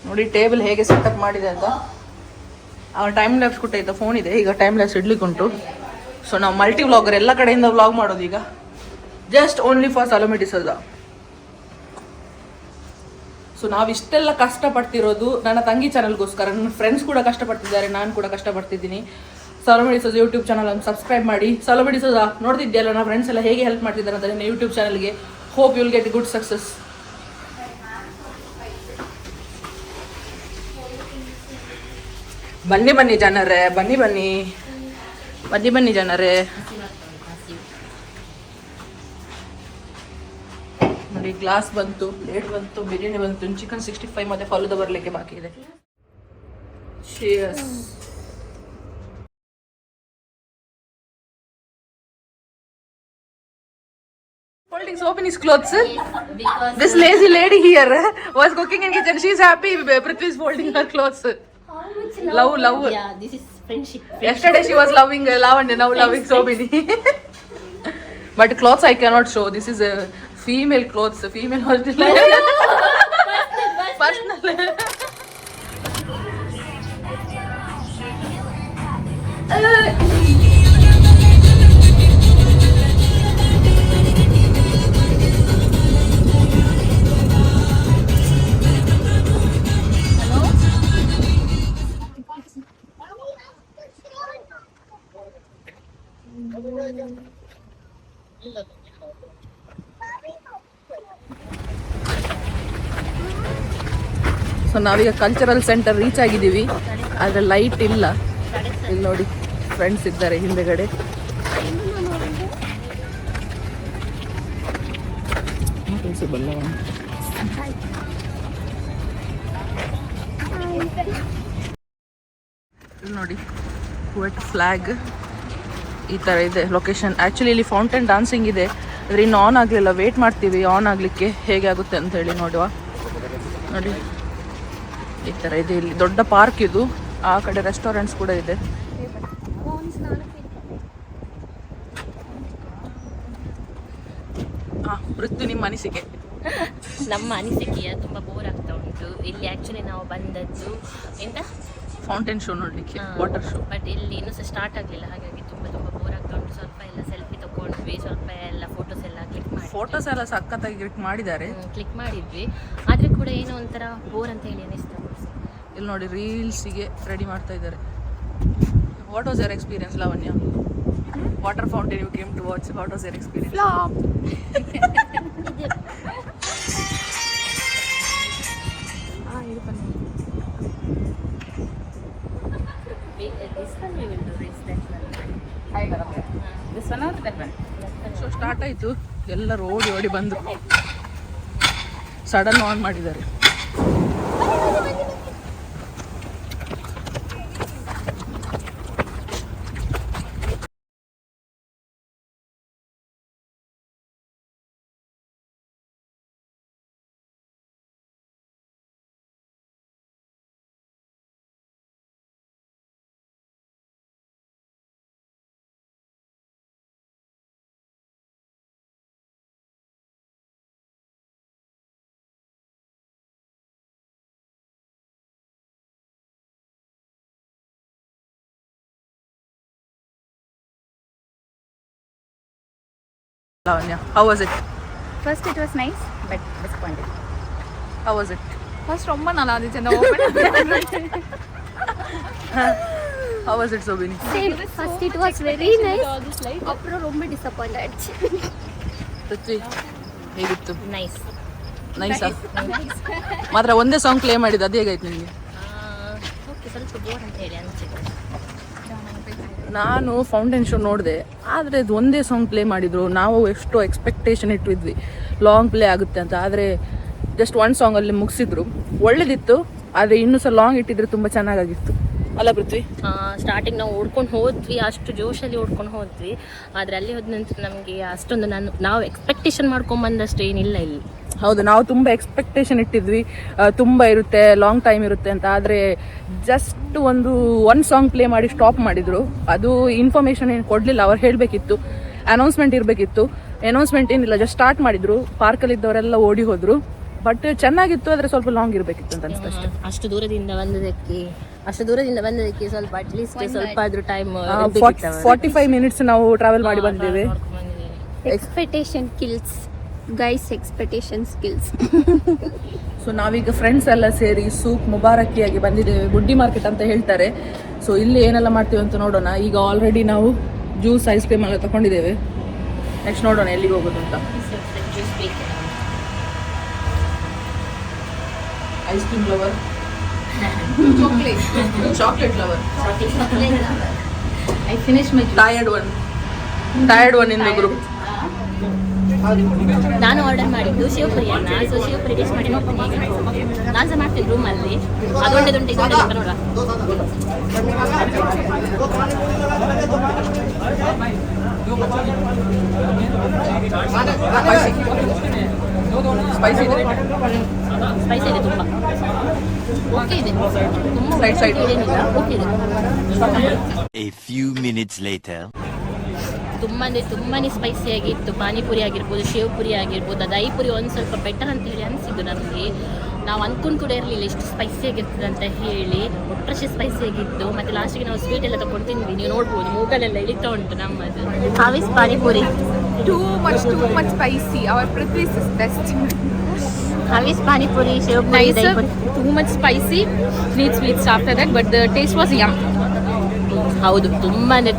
ನೋಡಿ ಟೇಬಲ್ ಹೇಗೆ ಸೆಟಪ್ ಮಾಡಿದೆ ಅಂತ. ಅವ್ರ ಟೈಮ್ ಲ್ಯಾಬ್ಸ್ ಕೊಟ್ಟಾಯ್ತಾ, ಫೋನ್ ಇದೆ ಈಗ ಟೈಮ್ ಲ್ಯಾಬ್ಸ್ ಇಡ್ಲಿಕ್ಕೆ ಉಂಟು. ಸೊ ನಾವು ಮಲ್ಟಿ ವ್ಲಾಗರ್, ಎಲ್ಲ ಕಡೆಯಿಂದ ವ್ಲಾಗ್ ಮಾಡೋದು ಈಗ. Just only for Salome D'Souza. So ನಾವು ಇಷ್ಟೆಲ್ಲ ಕಷ್ಟಪಡ್ತಿರೋದು ನನ್ನ ತಂಗಿ ಚಾನಲ್ಗೋಸ್ಕರ. ನನ್ನ ಫ್ರೆಂಡ್ಸ್ ಕೂಡ ಕಷ್ಟಪಡ್ತಿದ್ದಾರೆ, ನಾನು ಕೂಡ ಕಷ್ಟಪಡ್ತಿದ್ದೀನಿ. ಸಲೋಮಿ ಡಿಸೋಜ ಯೂಟ್ಯೂಬ್ ಚಾನಲ್ ಅನ್ನು ಸಬ್ಸ್ಕ್ರೈಬ್ ಮಾಡಿ. ಸಲೋಮಿ ಡಿಸೋಜ ನೋಡ್ತಿದ್ಯಲ್ಲ, ನನ್ನ ಫ್ರೆಂಡ್ಸ್ ಎಲ್ಲ ಹೇಗೆ ಹೆಲ್ಪ್ ಮಾಡ್ತಿದ್ದಾರೆ ಅಂತ ನನ್ನ ಯೂಟ್ಯೂಬ್ ಚಾನಲ್ಗೆ. Hope you will get good success. ಬನ್ನಿ ಬನ್ನಿ ಜನರೇ, ಬನ್ನಿ ಬನ್ನಿ, ಬನ್ನಿ ಬನ್ನಿ ಜನರೇ. ನೋಡಿ ಗ್ಲಾಸ್ ಬಂತು, ಪ್ಲೇಟ್ ಬಂತು, ಬಿರಿಯಾನಿ ಬಂತು, ಚಿಕನ್ 65 ಮತ್ತೆ ಫಲೂದಾ ಬರಲಿಕ್ಕೆ ಬಾಕಿ ಇದೆ. Cheers. Holding soap in his clothes. Because This lazy lady here was cooking in kitchen. She's happy. Prithvi is folding her clothes. Love. yeah, this is friendship. Yesterday she was loving Lavanya, now loving Sobini. But clothes I cannot show. This is a female clothes, female hostel. Personal. So ನಾವೀಗ ಕಲ್ಚರಲ್ ಸೆಂಟರ್ ರೀಚ್ ಆಗಿದ್ದೀವಿ. ಆದರೆ ಲೈಟ್ ಇಲ್ಲ. ಇಲ್ಲಿ ನೋಡಿ ಫ್ರೆಂಡ್ಸ್ ಇದ್ದಾರೆ ಹಿಂದೆಗಡೆ. ನೋಡಿ ಕುವೈಟ್ ಫ್ಲಾಗ್ ಈ ಥರ ಇದೆ ಲೊಕೇಶನ್. ಆ್ಯಕ್ಚುಲಿ ಇಲ್ಲಿ ಫೌಂಟೇನ್ ಡಾನ್ಸಿಂಗ್ ಇದೆ, ಆದರೆ ಇನ್ನು ಆನ್ ಆಗಲಿಲ್ಲ. ವೇಟ್ ಮಾಡ್ತೀವಿ ಆನ್ ಆಗಲಿಕ್ಕೆ ಹೇಗೆ ಆಗುತ್ತೆ ಅಂತ ಹೇಳಿ ನೋಡುವ. ನೋಡಿ ಈ ಥರ ಇದೆ. ಇಲ್ಲಿ ದೊಡ್ಡ ಪಾರ್ಕ್ ಇದು, ಆ ಕಡೆ ರೆಸ್ಟೋರೆಂಟ್ಸ್ ಕೂಡ ಇದೆ. ಹಾಂ, ಮೃತ್ಯು ನಿಮ್ಮ ಅನಿಸಿಕೆ? ನಮ್ಮ ಅನಿಸಿಕೆಯ ತುಂಬ ಬೋರ್ ಆಗ್ತಾ ಉಂಟು ಇಲ್ಲಿ. ಆ್ಯಕ್ಚುಲಿ ನಾವು ಬಂದದ್ದು ಎಂತ ಫೌಂಟೇನ್ ಶೋ ನೋಡಲಿಕ್ಕೆ, ವಾಟರ್ ಶೋ. ಬಟ್ ಇಲ್ಲಿ ಇನ್ನೂ ಸಹ ಸ್ಟಾರ್ಟ್ ಆಗಲಿಲ್ಲ, ಹಾಗಾಗಿ ತುಂಬ ಬೋರ್ ಆಗ್ತಾ ಉಂಟು. ಸ್ವಲ್ಪ ಎಲ್ಲ ಸೆಲ್ಫಿ ತಗೊಂಡ್ವಿ, ಸ್ವಲ್ಪ ಎಲ್ಲ ಫೋಟೋಸ್ ಎಲ್ಲ ಕ್ಲಿಕ್ ಮಾಡಿ, ಫೋಟೋಸ್ ಎಲ್ಲ ಸಖತ್ತಾಗಿ ಮಾಡಿದ್ದಾರೆ, ಕ್ಲಿಕ್ ಮಾಡಿದ್ವಿ. ಆದರೆ ಕೂಡ ಏನೋ ಒಂಥರ ಬೋರ್ ಅಂತ ಹೇಳಿ ಅನಿಸ್ತಾ. ಇಲ್ಲಿ ನೋಡಿ ರೀಲ್ಸಿಗೆ ರೆಡಿ ಮಾಡ್ತಾ ಇದ್ದಾರೆ. What was your experience Lavanya? Water fountain you came to watch, what was your experience? So start ಆಯಿತು, ಎಲ್ಲರೂ ಓಡಿ ಓಡಿ ಬಂದರು. ಸಡನ್ ಆನ್ ಮಾಡಿದ್ದಾರೆ. Lavanya, how was it? First it was nice, but disappointed. How was it? First ரொம்ப நல்லா இருந்துச்சு அந்த open. How was it, Sobini? Same. First it was very nice. அப்புறம் ரொம்ப disappointed ஆயிடுச்சு. ಪೃಥ್ವಿ ಹೇಗಿತ್ತು? ನೈಸ್. ನೈಸಾ? ಮಾತ್ರ ಒಂದೇ ಸಾಂಗ್ ಪ್ಲೇ ಮಾಡಿದ್ದು, ಅದು ಹೇಗಾಯ್ತು ನಿಮಗೆ? ಓಕೆ, ಸ್ವಲ್ಪ ಬೋರ್ ಅಂತ ಹೇಳಿ ಅನಿಸಿದೆ. ನಾನು ಫೌಂಟೇನ್ ಶೋ ನೋಡಿದೆ, ಆದರೆ ಅದು ಒಂದೇ ಸಾಂಗ್ ಪ್ಲೇ ಮಾಡಿದರು. ನಾವು ಎಷ್ಟೋ ಎಕ್ಸ್ಪೆಕ್ಟೇಷನ್ ಇಟ್ಟಿದ್ವಿ ಲಾಂಗ್ ಪ್ಲೇ ಆಗುತ್ತೆ ಅಂತ, ಆದರೆ ಜಸ್ಟ್ ಒನ್ ಸಾಂಗಲ್ಲಿ ಮುಗಿಸಿದ್ರು. ಒಳ್ಳೇದಿತ್ತು, ಆದರೆ ಇನ್ನೂ ಸಹ ಲಾಂಗ್ ಇಟ್ಟಿದ್ರೆ ತುಂಬ ಚೆನ್ನಾಗಿತ್ತು ಅಲ್ಲ ಪೃಥ್ವಿ? ಸ್ಟಾರ್ಟಿಂಗ್ ನಾವು ಓಡ್ಕೊಂಡು ಹೋದ್ವಿ, ಅಷ್ಟು ಜೋಶಲ್ಲಿ ಓಡ್ಕೊಂಡು ಹೋದ್ವಿ. ಆದರೆ ಅಲ್ಲಿ ಹೋದ ನಂತರ ನಮಗೆ ಅಷ್ಟೊಂದು ನಾವು ಎಕ್ಸ್ಪೆಕ್ಟೇಷನ್ ಮಾಡ್ಕೊಂಬಂದಷ್ಟು ಏನಿಲ್ಲ ಇಲ್ಲಿ. ಹೌದು, ನಾವು ತುಂಬ ಎಕ್ಸ್ಪೆಕ್ಟೇಷನ್ ಇಟ್ಟಿದ್ವಿ, ತುಂಬ ಇರುತ್ತೆ, ಲಾಂಗ್ ಟೈಮ್ ಇರುತ್ತೆ ಅಂತ. ಆದರೆ ಜಸ್ಟ್ ಒನ್ ಸಾಂಗ್ ಪ್ಲೇ ಮಾಡಿ ಸ್ಟಾಪ್ ಮಾಡಿದರು. ಅದು ಇನ್ಫಾರ್ಮೇಷನ್ ಏನು ಕೊಡಲಿಲ್ಲ, ಅವ್ರು ಹೇಳಬೇಕಿತ್ತು, ಅನೌನ್ಸ್ಮೆಂಟ್ ಇರಬೇಕಿತ್ತು. ಅನೌನ್ಸ್ಮೆಂಟ್ ಏನಿಲ್ಲ, ಜಸ್ಟ್ ಸ್ಟಾರ್ಟ್ ಮಾಡಿದರು. ಪಾರ್ಕಲ್ಲಿದ್ದವರೆಲ್ಲ ಓಡಿ ಹೋದರು. ಬಟ್ ಚೆನ್ನಾಗಿತ್ತು, ಆದರೆ ಸ್ವಲ್ಪ ಲಾಂಗ್ ಇರಬೇಕಿತ್ತು ಅಂತ ಅನಿಸ್ತು ಅಷ್ಟೇ. ಅಷ್ಟು ದೂರದಿಂದ ಬಂದದಕ್ಕೆ ಸ್ವಲ್ಪ ಅಟ್ಲೀಸ್ಟ್ ಸ್ವಲ್ಪ ಆದ್ರೂ ಟೈಮ್ 45 ಮಿನಿಟ್ಸ್ ನಾವು ಟ್ರಾವೆಲ್ ಮಾಡಿ ಬಂದಿದ್ದೇವೆ. Expectation kills guys, expectation skills. So ನಾವೀಗ ಫ್ರೆಂಡ್ಸ್ ಎಲ್ಲ ಸೇರಿ ಸೂಕ್ ಮುಬಾರಕಿಯಾಗಿ ಬಂದಿದ್ದೇವೆ. ಗುಡ್ಡಿ ಮಾರ್ಕೆಟ್ ಅಂತ ಹೇಳ್ತಾರೆ. ಸೊ ಇಲ್ಲಿ ಏನೆಲ್ಲ ಮಾಡ್ತೀವಿ ಅಂತ ನೋಡೋಣ. ಈಗ ಆಲ್ರೆಡಿ ನಾವು ಜ್ಯೂಸ್, ಐಸ್ ಕ್ರೀಮ್ ಎಲ್ಲ ತಗೊಂಡಿದ್ದೇವೆ. ನೆಕ್ಸ್ಟ್ ನೋಡೋಣ ಎಲ್ಲಿಗೆ ಹೋಗೋದು ಅಂತ. Ice cream lover, chocolate lover. I finished my juice. Tired one in the group. ನಾನು ಆರ್ಡರ್ ಮಾಡಿದ್ದು ಶಿವಪುರಿಯನ್ನ. ಸೊ ಶಿವಪುರಿ ಟೇಸ್ಟ್ ಮಾಡಿ ನೋಡ್ತೀನಿ ಈಗ. ನಾನು ಸಹ ಮಾಡ್ತೀನಿ ರೂಮಲ್ಲಿ. ಅದೊಂಡೆದುಂಟು ಇದೊಂಡೆ ನೋಡುವ. ಸ್ಪೈಸಿ ಇದೆ ತುಂಬ. ಓಕೆ ಇದೆ, ತುಂಬ Side. ಏನಿಲ್ಲ, ಓಕೆ ಇದೆ. A few minutes later. ತುಂಬಾನೇ ಸ್ಪೈಸಿ ಆಗಿತ್ತು. ಪಾನಿಪುರಿ ಆಗಿರ್ಬೋದು, ಶಿವಪುರಿ ಆಗಿರ್ಬೋದು, ಅದು ಐಪುರಿ ಒಂದು ಸ್ವಲ್ಪ ಬೆಟರ್ ಅಂತ ಹೇಳಿ ಅನಿಸಿದ್ದು ನನಗೆ. ನಾವು ಅಂದ್ಕೊಂಡು ಕೂಡ ಇರಲಿಲ್ಲ ಎಷ್ಟು ಸ್ಪೈಸಿ ಆಗಿರ್ತದೆ ಅಂತ ಹೇಳಿ. ಒಟ್ಟರಷ್ಟೇ ಸ್ಪೈಸಿ ಆಗಿತ್ತು. ಮತ್ತು ಲಾಸ್ಟಿಗೆ ನಾವು ಸ್ವೀಟ್ ಎಲ್ಲ ತಗೊಂಡು ತಿಂದ್ವಿ. ನೀವು ನೋಡ್ಬೋದು ಮೂಗಲೆಲ್ಲ ಇಳಿತಾ ಉಂಟು ನಮ್ಮದು. ಹಾವಿಸ್ panipuri Too much spicy. Our Prithvi's is best. ಹಾವಿಸ್ panipuri, Shivpuri, dahi puri. Too much spicy. Need sweets after that, but the taste was yum. ಹೌದು,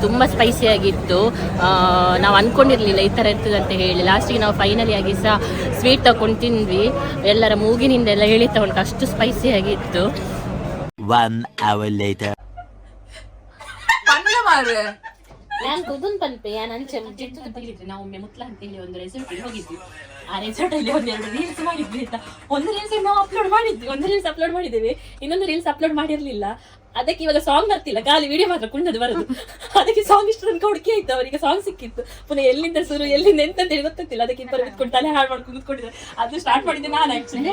ತುಂಬ ಸ್ಪೈಸಿ ಆಗಿತ್ತು. ನಾವು ಅಂದ್ಕೊಂಡಿರಲಿಲ್ಲ ಈ ಥರ ಇರ್ತದೆ ಅಂತ ಹೇಳಿ. ಲಾಸ್ಟಿಗೆ ನಾವು ಫೈನಲಿ ಆಗಿ ಸಹ ಸ್ವೀಟ್ ತಗೊಂಡು ತಿಂದ್ವಿ. ಎಲ್ಲರ ಮೂಗಿನಿಂದ ಎಲ್ಲ ಎಳಿತಾ ಉಂಟು, ಅಷ್ಟು ಸ್ಪೈಸಿ ಆಗಿತ್ತು. 1 hour later. ನಾನು ಕುದುನ್ ಪಲ್ಪೆ ಅಂಚೆ ಜಿಟ್ಟು ಅಂತ ಹೇಳಿದ್ರೆ ನಾವು ಒಮ್ಮೆ ಮುತ್ಲ ಅಂತ ಹೇಳಿ ಒಂದು ರೆಸಾರ್ಟ್ ಹೋಗಿದ್ವಿ. ಆ ರೆಸಾರ್ಟ್ ಅಲ್ಲಿ ಒಂದೆರಡು ರೀಲ್ಸ್ ಮಾಡಿದ್ವಿ ಆಯ್ತಾ. ಒಂದು ರೀಲ್ಸ್ ನಾವು ಅಪ್ಲೋಡ್ ಮಾಡಿದ್ವಿ, ಒಂದು ರೀಲ್ಸ್ ಅಪ್ಲೋಡ್ ಮಾಡಿದ್ದೇವೆ, ಇನ್ನೊಂದು ರೀಲ್ಸ್ ಅಪ್ಲೋಡ್ ಮಾಡಿರ್ಲಿಲ್ಲ. ಅದಕ್ಕೆ ಇವಾಗ ಸಾಂಗ್ ಬರ್ತಿಲ್ಲ, ಖಾಲಿ ವಿಡಿಯೋ ಮಾತ್ರ ಕುಂಡದು ಬರೋದು. ಅದಕ್ಕೆ ಸಾಂಗ್ ಇಷ್ಟು ತನಕ ಹುಡುಕಿ ಆಯ್ತು, ಅವರಿಗೆ ಸಾಂಗ್ ಸಿಕ್ಕಿತ್ತು. ಪುನಃ ಎಲ್ಲಿಂದ ಶುರು ಎಲ್ಲಿಂದ ಎಂತ ಅಂತ ಹೇಳಿ ಗೊತ್ತಿಲ್ಲ. ಅದಕ್ಕೆ ಇಬ್ಬರು ಬಿಟ್ಕೊಂಡು ತಲೆ ಹಾಳು ಮಾಡ್ಕೊಂಡು ಕೂತ್ಕೊಂಡಿದ್ದಾರೆ. ಅದು ಸ್ಟಾರ್ಟ್ ಮಾಡಿದ್ದೆ ನಾನು ಆಕ್ಚುಲಿ.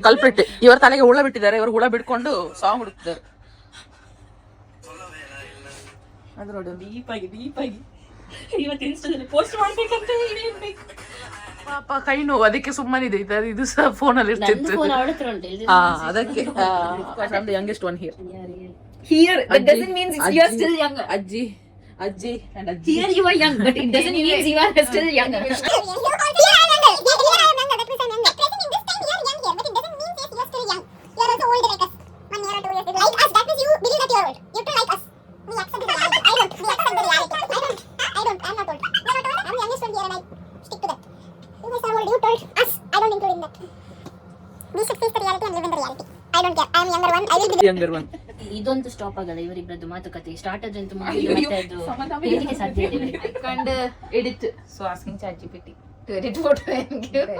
ಕಲ್ಪಿಟ್ಟು ಇವರ ತಲೆಗೆ ಹುಳ ಬಿಟ್ಟಿದ್ದಾರೆ, ಇವರು ಹುಳ ಬಿಟ್ಕೊಂಡು ಸಾಂಗ್ ಹುಡುಕ್ತಿದ್ದಾರೆ. ಅದು ನೋಡಿ ಡೀಪಾಗಿ ಇವತ್ತು ಇನ್ಸ್ಟಾದಲ್ಲಿ ಪೋಸ್ಟ್ ಮಾಡ್ಬೇಕಂತ ಹೇಳಿ ಇರ್ಬೇಕು. ಪಾಪ ಕೈ ನೋವು, ಅದಕ್ಕೆ ಸುಮ್ಮನಿದೆ. ಇದು ಸಹ ಫೋನಲ್ಲಿ ಇರ್ತಿತ್ತು. ಫೋನ್ ಅವಳ ಹತ್ರ ಉಂಟು. ಅದಕ್ಕೆ the youngest one here. Here, that doesn't mean you are still young. ಅಜ್ಜಿ and ಅಜ್ಜಿ. Here you are young, but it doesn't mean you are still young. Younger one. ಇದೊಂದು ಸ್ಟಾಪ್ ಆಗಲ್ಲ ಇವರಿಬ್ಬರದ್ದು ಮಾತುಕತೆ. ಸ್ಟಾರ್ಟ್ ಆದ್ರಂತೂ ಮುಗಿದು ಮತ್ತೆ ಅದು ಹೇಳಲಿಕ್ಕೆ ಸಾಧ್ಯ ಇಲ್ಲ ಇವರಿಗೆ. And edit. So asking ChatGPT to edit photo and give.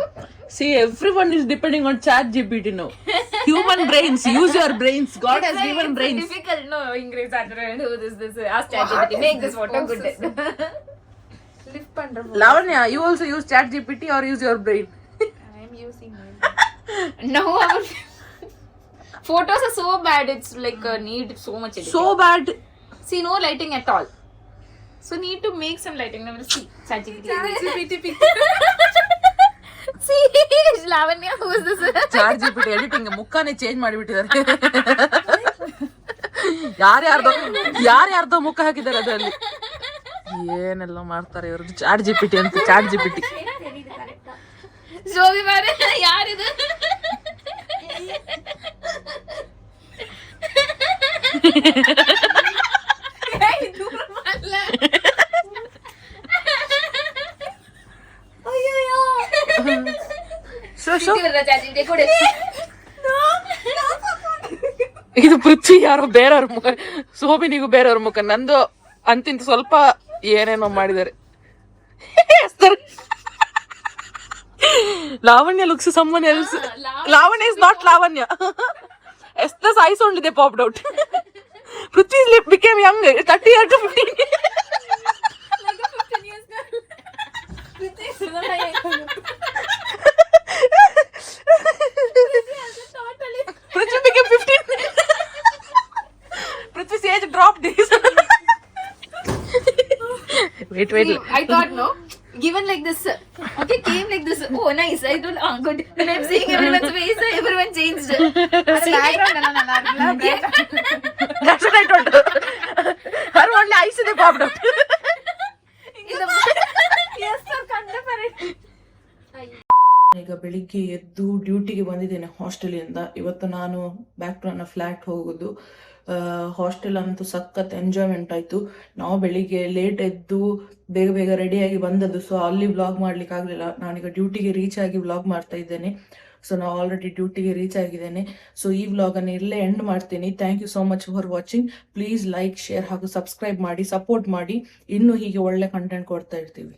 See, everyone is depending on ChatGPT now. Human brains, use your brains. God has given brains. Difficult, no English. I don't know this. Ask ChatGPT. Make this photo good. Lift pandra. Lavanya, you also use ChatGPT or use your brain? I am using it. No, our photos are so bad. It's like need so much editing. So bad. See, no lighting at all. So need to make some lighting. Now we'll see. ChatGPT. See, Lavanya, who is this? ChatGPT editing ಮುಖಾನೇ ಚೇಂಜ್ ಮಾಡಿಬಿಟ್ಟಿದ್ದಾರೆ. ಯಾರ್ಯಾರ್ದೋ ಮುಖ ಹಾಕಿದ್ದಾರೆ ಅದರಲ್ಲಿ. ಏನೆಲ್ಲ ಮಾಡ್ತಾರೆ ಇವರು. ChatGPT ಅಂತ ChatGPT. ಶೋಭಿ ಮಾರೆ ಯಾರಿದು? ಇದು ಪೃಥ್ವಿ ಯಾರೋ ಬೇರೆಯವ್ರ ಮುಖ, ಸೋಬಿನಿಗೂ ಬೇರೆಯವ್ರ ಮುಖ, ನಂದು ಅಂತಿಂತ ಸ್ವಲ್ಪ ಏನೇನೋ ಮಾಡಿದ್ದಾರೆ. Lavanya looks someone else. Lavanya is not Lavanya. Esther's eyes only they popped out. Prithvi's lip became young, 30 years to 15 years. Like a 15 years girl. Prithvi became 15. Prithvi's age dropped. Wait. I thought no. Given like this, okay, came like this. Oh, nice. I don't. Good. When I'm seeing everyone's face, everyone changed. That's what I told her. Her only eyes they popped out. Yes, sir. Contemporary. ಈಗ ಬೆಳಿಗ್ಗೆ ಎದ್ದು ಡ್ಯೂಟಿಗೆ ಬಂದಿದ್ದೇನೆ ಹಾಸ್ಟೆಲಿಂದ. ಇವತ್ತು ನಾನು ಬ್ಯಾಕ್ ಟು ನನ್ನ ಫ್ಲ್ಯಾಟ್ ಹೋಗೋದು. ಹಾಸ್ಟೆಲ್ ಅಂತೂ ಸಖತ್ ಎಂಜಾಯ್ಮೆಂಟ್ ಆಯಿತು. ನಾವು ಬೆಳಿಗ್ಗೆ ಲೇಟ್ ಎದ್ದು ಬೇಗ ರೆಡಿಯಾಗಿ ಬಂದದ್ದು. ಸೊ ಅಲ್ಲಿ ವ್ಲಾಗ್ ಮಾಡ್ಲಿಕ್ಕೆ ಆಗಲಿಲ್ಲ. ನಾನೀಗ ಡ್ಯೂಟಿಗೆ ರೀಚ್ ಆಗಿ ವ್ಲಾಗ್ ಮಾಡ್ತಾ ಇದ್ದೇನೆ. ಸೊ ನಾವು ಆಲ್ರೆಡಿ ಡ್ಯೂಟಿಗೆ ರೀಚ್ ಆಗಿದ್ದೇನೆ. ಸೊ ಈ ವ್ಲಾಗನ್ನು ಇಲ್ಲೇ ಎಂಡ್ ಮಾಡ್ತೀನಿ. Thank you so much for watching. Please like, share ಹಾಗೂ ಸಬ್ಸ್ಕ್ರೈಬ್ ಮಾಡಿ, ಸಪೋರ್ಟ್ ಮಾಡಿ. ಇನ್ನೂ ಹೀಗೆ ಒಳ್ಳೆ ಕಂಟೆಂಟ್ ಕೊಡ್ತಾ ಇರ್ತೀವಿ.